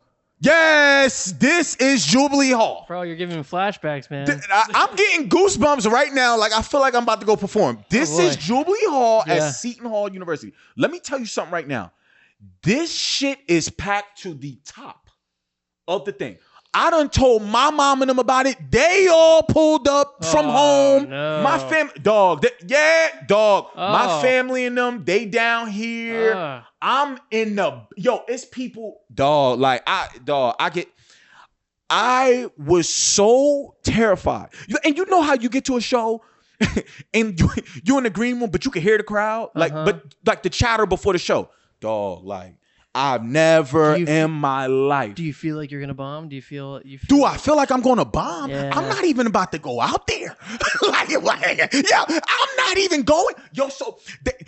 Yes, this is Jubilee Hall. Bro, you're giving me flashbacks, man. I'm getting goosebumps right now. Like I feel like I'm about to go perform. This is Jubilee Hall at Seton Hall University. Let me tell you something right now. This shit is packed to the top of the thing. I done told my mom and them about it. They all pulled up from home. No. My family, dog. Dog. My family and them, they down here. I'm in the, it's people, dog. Like, I was so terrified. And you know how you get to a show and you're in the green room, but you can hear the crowd? But like the chatter before the show. Dog, like, I've never in my life. Do you feel like you're gonna bomb? Do I feel like I'm gonna bomb? Yeah. I'm not even about to go out there. I'm not even going.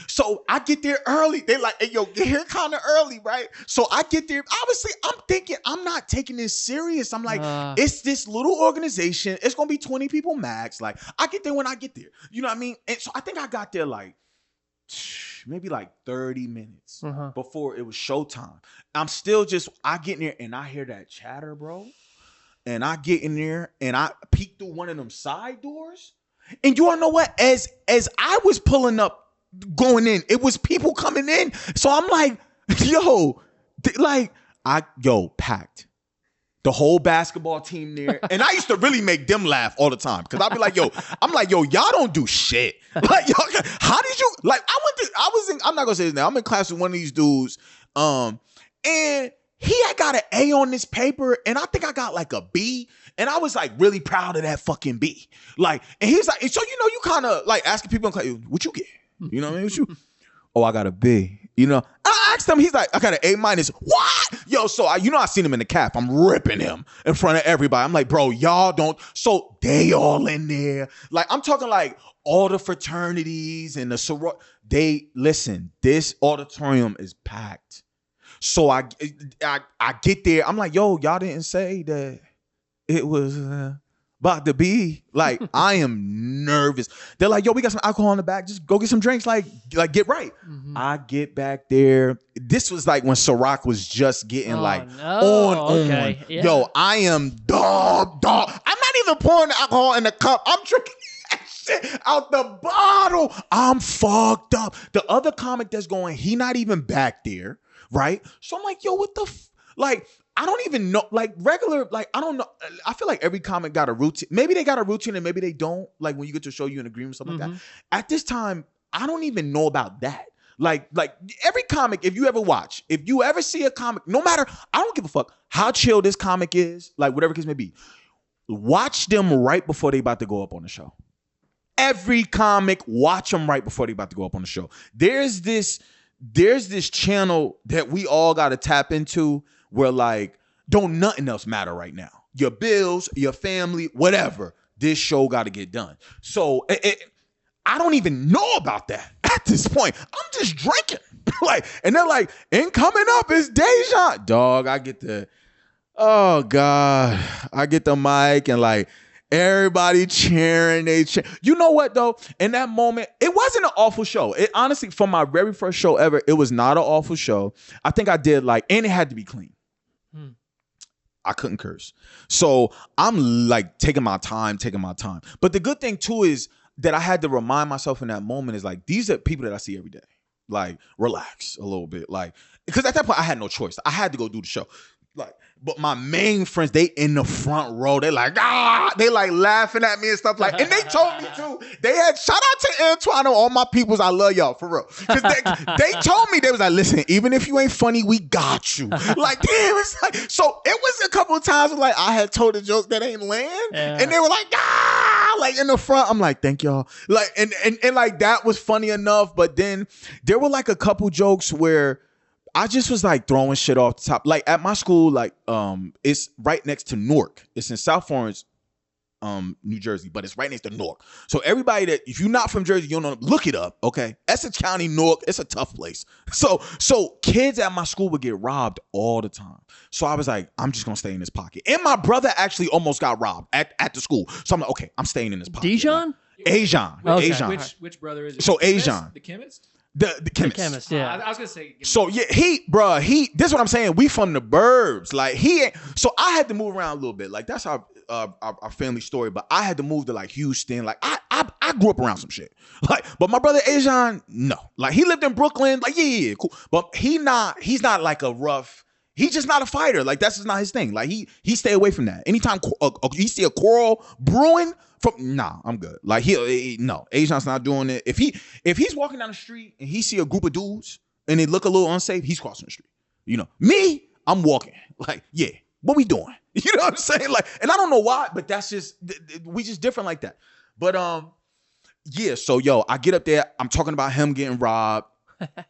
So I get there early. They like, hey, get here kind of early, right? So I get there. Obviously, I'm thinking I'm not taking this serious. I'm like, it's this little organization. It's gonna be 20 people max. Like, I get there when I get there. You know what I mean? And so I think I got there like maybe like 30 minutes before it was showtime. I'm still I get in there and I hear that chatter, bro. And I get in there and I peek through one of them side doors. And you wanna know what? As I was pulling up, going in, it was people coming in. So I'm like, packed. The whole basketball team there. And I used to really make them laugh all the time. Because I'd be like, y'all don't do shit. Like, how did you, like, I'm not going to say his name. I'm in class with one of these dudes. And he had got an A on this paper. And I think I got like a B. And I was like really proud of that fucking B. Like, and he's like, so, you kind of like asking people, what you get? You know what I mean? What you? Oh, I got a B. I asked him, he's like, I got an A-. What? So I seen him in the cap. I'm ripping him in front of everybody. I'm like, bro, y'all don't. So they all in there. Like, I'm talking like all the fraternities and the soror. Listen, this auditorium is packed. So I get there. I'm like, y'all didn't say that it was about to be. Like, I am nervous. They're like, we got some alcohol in the back. Just go get some drinks. Like get right. Mm-hmm. I get back there. This was like when Ciroc was just getting on. Yeah. I am dog. I'm not even pouring the alcohol in the cup. I'm drinking that shit out the bottle. I'm fucked up. The other comic that's going, he not even back there, right? So I'm like, what the I don't even know, like regular, like, I don't know. I feel like every comic got a routine. Maybe they got a routine and maybe they don't. Like when you get to a show, you in agreement with something like that. At this time, I don't even know about that. Like every comic, if you ever see a comic, no matter, I don't give a fuck how chill this comic is, like whatever case may be, watch them right before they about to go up on the show. Every comic, watch them right before they about to go up on the show. There's this channel that we all got to tap into where like, don't nothing else matter right now. Your bills, your family, whatever. This show got to get done. So I don't even know about that at this point. I'm just drinking. And they're like, and coming up is Dajon. Dog, I get the mic and like everybody cheering. You know what though? In that moment, it wasn't an awful show. It honestly, from my very first show ever, it was not an awful show. I think I did and it had to be clean. I couldn't curse. So I'm like taking my time. But the good thing too is that I had to remind myself in that moment is like, these are people that I see every day. Like, relax a little bit. Like, because at that point I had no choice. I had to go do the show. Like, but my main friends, they in the front row. They like, they like laughing at me and stuff like, and they told me too. They had, shout out to Antoine and all my peoples. I love y'all for real. Cause they told me, they was like, listen, even if you ain't funny, we got you. Like, damn, it's like, so it was a couple of times where like I had told a joke that ain't land. Yeah. And they were like, like in the front. I'm like, thank y'all. Like, and like that was funny enough. But then there were like a couple jokes where I just was like throwing shit off the top. Like at my school, like it's right next to Newark. It's in South Orange, New Jersey, but it's right next to Newark. So everybody that, if you're not from Jersey, you don't know, look it up, okay? Essex County, Newark, it's a tough place. So kids at my school would get robbed all the time. So I was like, I'm just gonna stay in this pocket. And my brother actually almost got robbed at the school. So I'm like, okay, I'm staying in this pocket. Dajon? Ajon. Okay. Ajon. Which brother is it? So Ajon. The chemist? The chemist. The chemist, yeah. I was gonna say. So yeah, this is what I'm saying. We from the burbs. Like he ain't. So I had to move around a little bit. Like that's our family story. But I had to move to like Houston. Like I grew up around some shit. Like, but my brother Ajon, no. Like he lived in Brooklyn. Like yeah, cool. But he's not like a rough. He's just not a fighter. Like that's just not his thing. Like he stay away from that. Anytime you see a quarrel brewing, I'm good. Like no, Ajon's not doing it. If he's walking down the street and he see a group of dudes and they look a little unsafe, he's crossing the street. You know, me, I'm walking. Like, yeah, what we doing? You know what I'm saying? Like, and I don't know why, but that's just we just different like that. But yeah. So yo, I get up there. I'm talking about him getting robbed.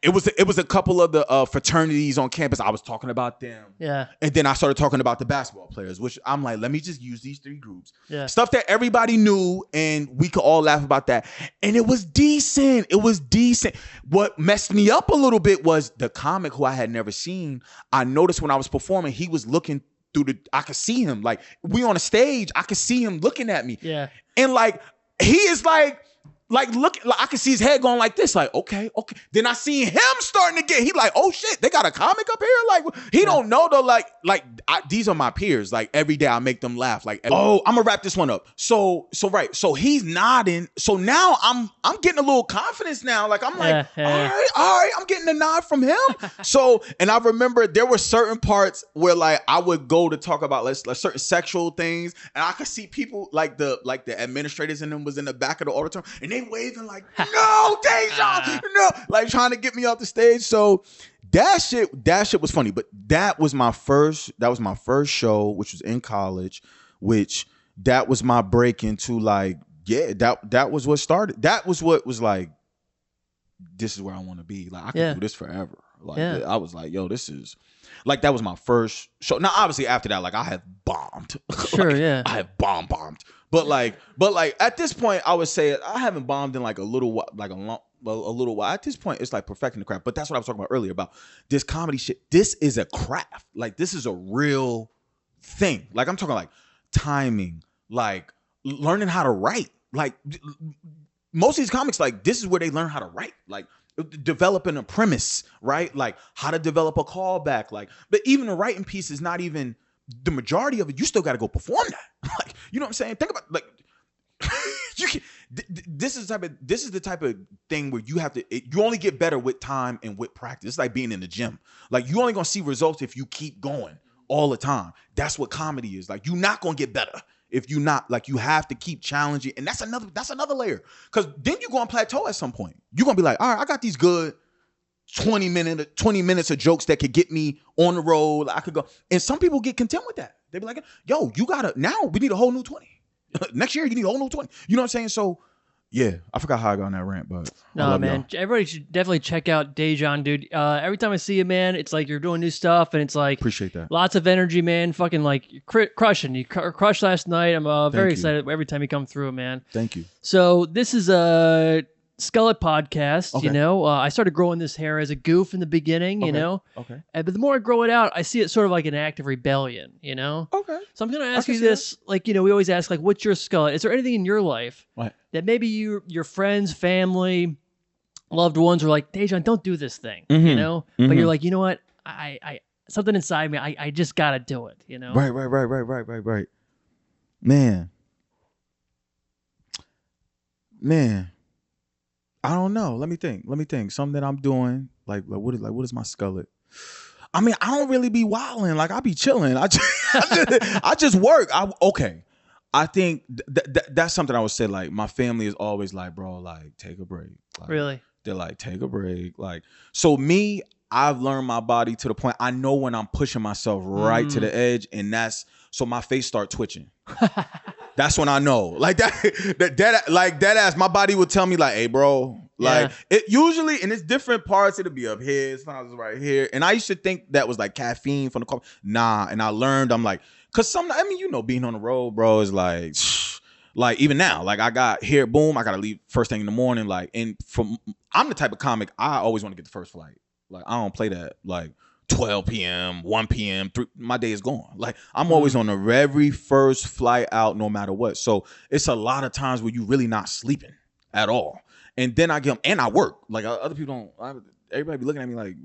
It was a couple of the fraternities on campus. I was talking about them. Yeah. And then I started talking about the basketball players, which I'm like, let me just use these 3 groups. Yeah. Stuff that everybody knew, and we could all laugh about that. And it was decent. It was decent. What messed me up a little bit was the comic who I had never seen. I noticed when I was performing, he was looking through I could see him. Like, we on a stage, I could see him looking at me. Yeah. And like, he is like look, like I can see his head going like this, like, okay. Then I see him starting to he like, oh shit, they got a comic up here? Like, he don't know though, these are my peers. Like, every day I make them laugh. Like, I'm gonna wrap this one up. So he's nodding. So now I'm getting a little confidence now. Like, I'm like, all right, I'm getting a nod from him. So, and I remember there were certain parts where like I would go to talk about like certain sexual things, and I could see people like the administrators in them was in the back of the auditorium, and they waving like, no, Dajon, no, like trying to get me off the stage. So that shit was funny. But that was my first show, which was in college, which that was my break into like, yeah, that was what started. That was what was like, this is where I want to be. Like, I could do this forever. Like, I was like, yo, this is like, that was my first show. Now, obviously after that, like I have bombed. Sure, like, yeah. I have bombed. But like at this point, I would say I haven't bombed in like a little while, like a little while. At this point, it's like perfecting the craft. But that's what I was talking about earlier about this comedy shit. This is a craft. Like, this is a real thing. Like, I'm talking like timing, like learning how to write. Like, most of these comics, like, this is where they learn how to write. Like, developing a premise, right? Like, how to develop a callback. Like, but even the writing piece is not even the majority of it. You still got to go perform that. Like, you know what I'm saying? Think about like you can. This is the type of thing where you have to. You only get better with time and with practice. It's like being in the gym. Like, you only gonna see results if you keep going all the time. That's what comedy is. Like, you're not gonna get better if you not, like, you have to keep challenging. And that's another layer. Because then you're gonna plateau at some point. You're gonna be like, all right, I got these good 20 minutes of jokes that could get me on the road. I could go. And some people get content with that. They be like, yo, now we need a whole new 20. Next year, you need a whole new 20. You know what I'm saying? So, yeah, I forgot how I got on that rant, but no, man. Y'all. Everybody should definitely check out Dajon, dude. Every time I see you, man, it's like you're doing new stuff, and it's like, appreciate that. Lots of energy, man. Fucking like you're crushing. You crushed last night. I'm very excited every time you come through, man. Thank you. So this is a Skullet podcast. Okay. You know, I started growing this hair as a goof in the beginning. You know, but the more I grow it out, I see it sort of like an act of rebellion. You know, So I'm gonna ask you this, like, you know, we always ask, like, what's your Skullet? Is there anything in your life that maybe your friends, family, loved ones were like, Dajon, don't do this thing, you know? But you're like, you know what? I something inside me, I just gotta do it, you know? Right. Man. I don't know. Let me think. Something that I'm doing, like what is my Skullet? I mean, I don't really be wilding. Like, I be chilling. I just work. I think that's something I would say. Like, my family is always like, bro, like, take a break. Like, really? They're like, take a break. Like, so me, I've learned my body to the point I know when I'm pushing myself right to the edge, and so my face start twitching. That's when I know. Like, that ass, my body would tell me, like, hey, bro. Like, it usually, and it's different parts. It'll be up here, sometimes it's right here. And I used to think that was like caffeine from the coffee. Nah, and I learned, I'm like, because you know, being on the road, bro, is like, even now, like, I got here, boom, I got to leave first thing in the morning. Like, and I'm the type of comic, I always want to get the first flight. Like, I don't play that. Like, 12 p.m., 1 p.m., my day is gone. Like I'm always on the very first flight out, no matter what. So it's a lot of times where you really not sleeping at all. And then I get, and I work. Like other people don't, everybody be looking at me like,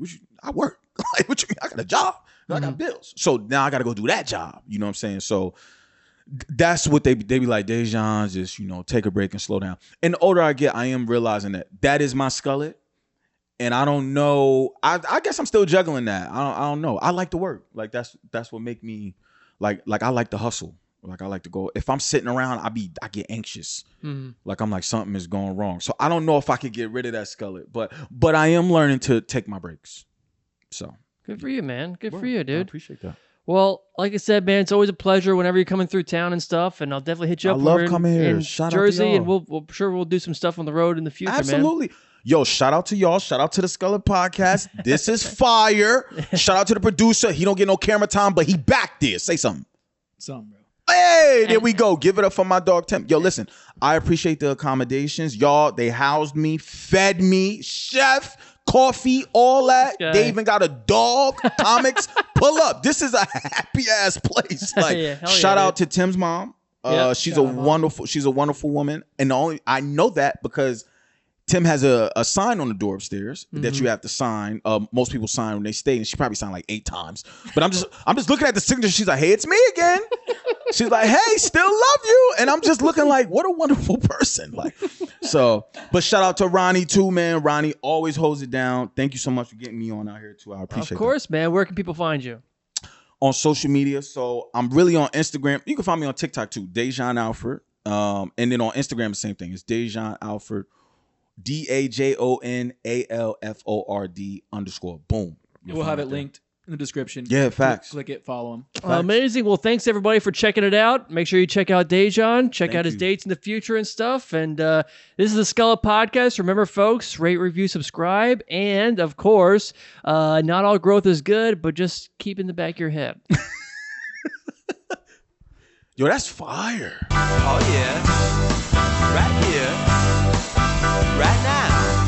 I work. Like, what you mean? I got a job. I got bills. So now I got to go do that job. You know what I'm saying? So that's what they be like, Dajon, just, take a break and slow down. And the older I get, I am realizing that is my Skullet. And I don't know. I guess I'm still juggling that. I don't know. I like to work. Like that's what make me like I like to hustle. Like I like to go. If I'm sitting around, I get anxious. Like I'm like something is going wrong. So I don't know if I could get rid of that Skullet. But I am learning to take my breaks. So good for you, man. Good for you, dude. I appreciate that. Well, like I said, man, it's always a pleasure whenever you're coming through town and stuff, and I'll definitely hit you up. I love coming here. In Shout Jersey, out to y'all. and we'll do some stuff on the road in the future. Absolutely. Man. Yo, shout out to y'all. Shout out to the Skullet podcast. This is fire. Shout out to the producer. He don't get no camera time, but he back there. Say something. Something, bro. Hey, there we go. Give it up for my dog Tim. Yo, listen, I appreciate the accommodations. Y'all, they housed me, fed me, chef, coffee, all that. They even got a dog, comics. Pull up. This is a happy ass place. Like, shout out to Tim's mom. She's a wonderful woman. And I know that because Tim has a sign on the door upstairs that you have to sign. Most people sign when they stay, and she probably signed like 8 times. But I'm just looking at the signature. She's like, "Hey, it's me again." She's like, "Hey, still love you," and I'm just looking like, "What a wonderful person!" Like, so. But shout out to Ronnie too, man. Ronnie always holds it down. Thank you so much for getting me on out here too. I appreciate it. Of course, man. Where can people find you? On social media. So I'm really on Instagram. You can find me on TikTok too, Dajon Alford. And then on Instagram, the same thing. It's Dajon Alford. DAJONALFORD _ boom. We'll have it linked in the description. Yeah, facts. Click it, follow him. Amazing. Well, thanks everybody for checking it out. Make sure you check out Dajon. Check out his dates in the future and stuff. And this is the Skullet Podcast. Remember, folks, rate, review, subscribe. And, of course, not all growth is good, but just keep in the back of your head. Yo, that's fire. Oh, yeah. Right here. Right now.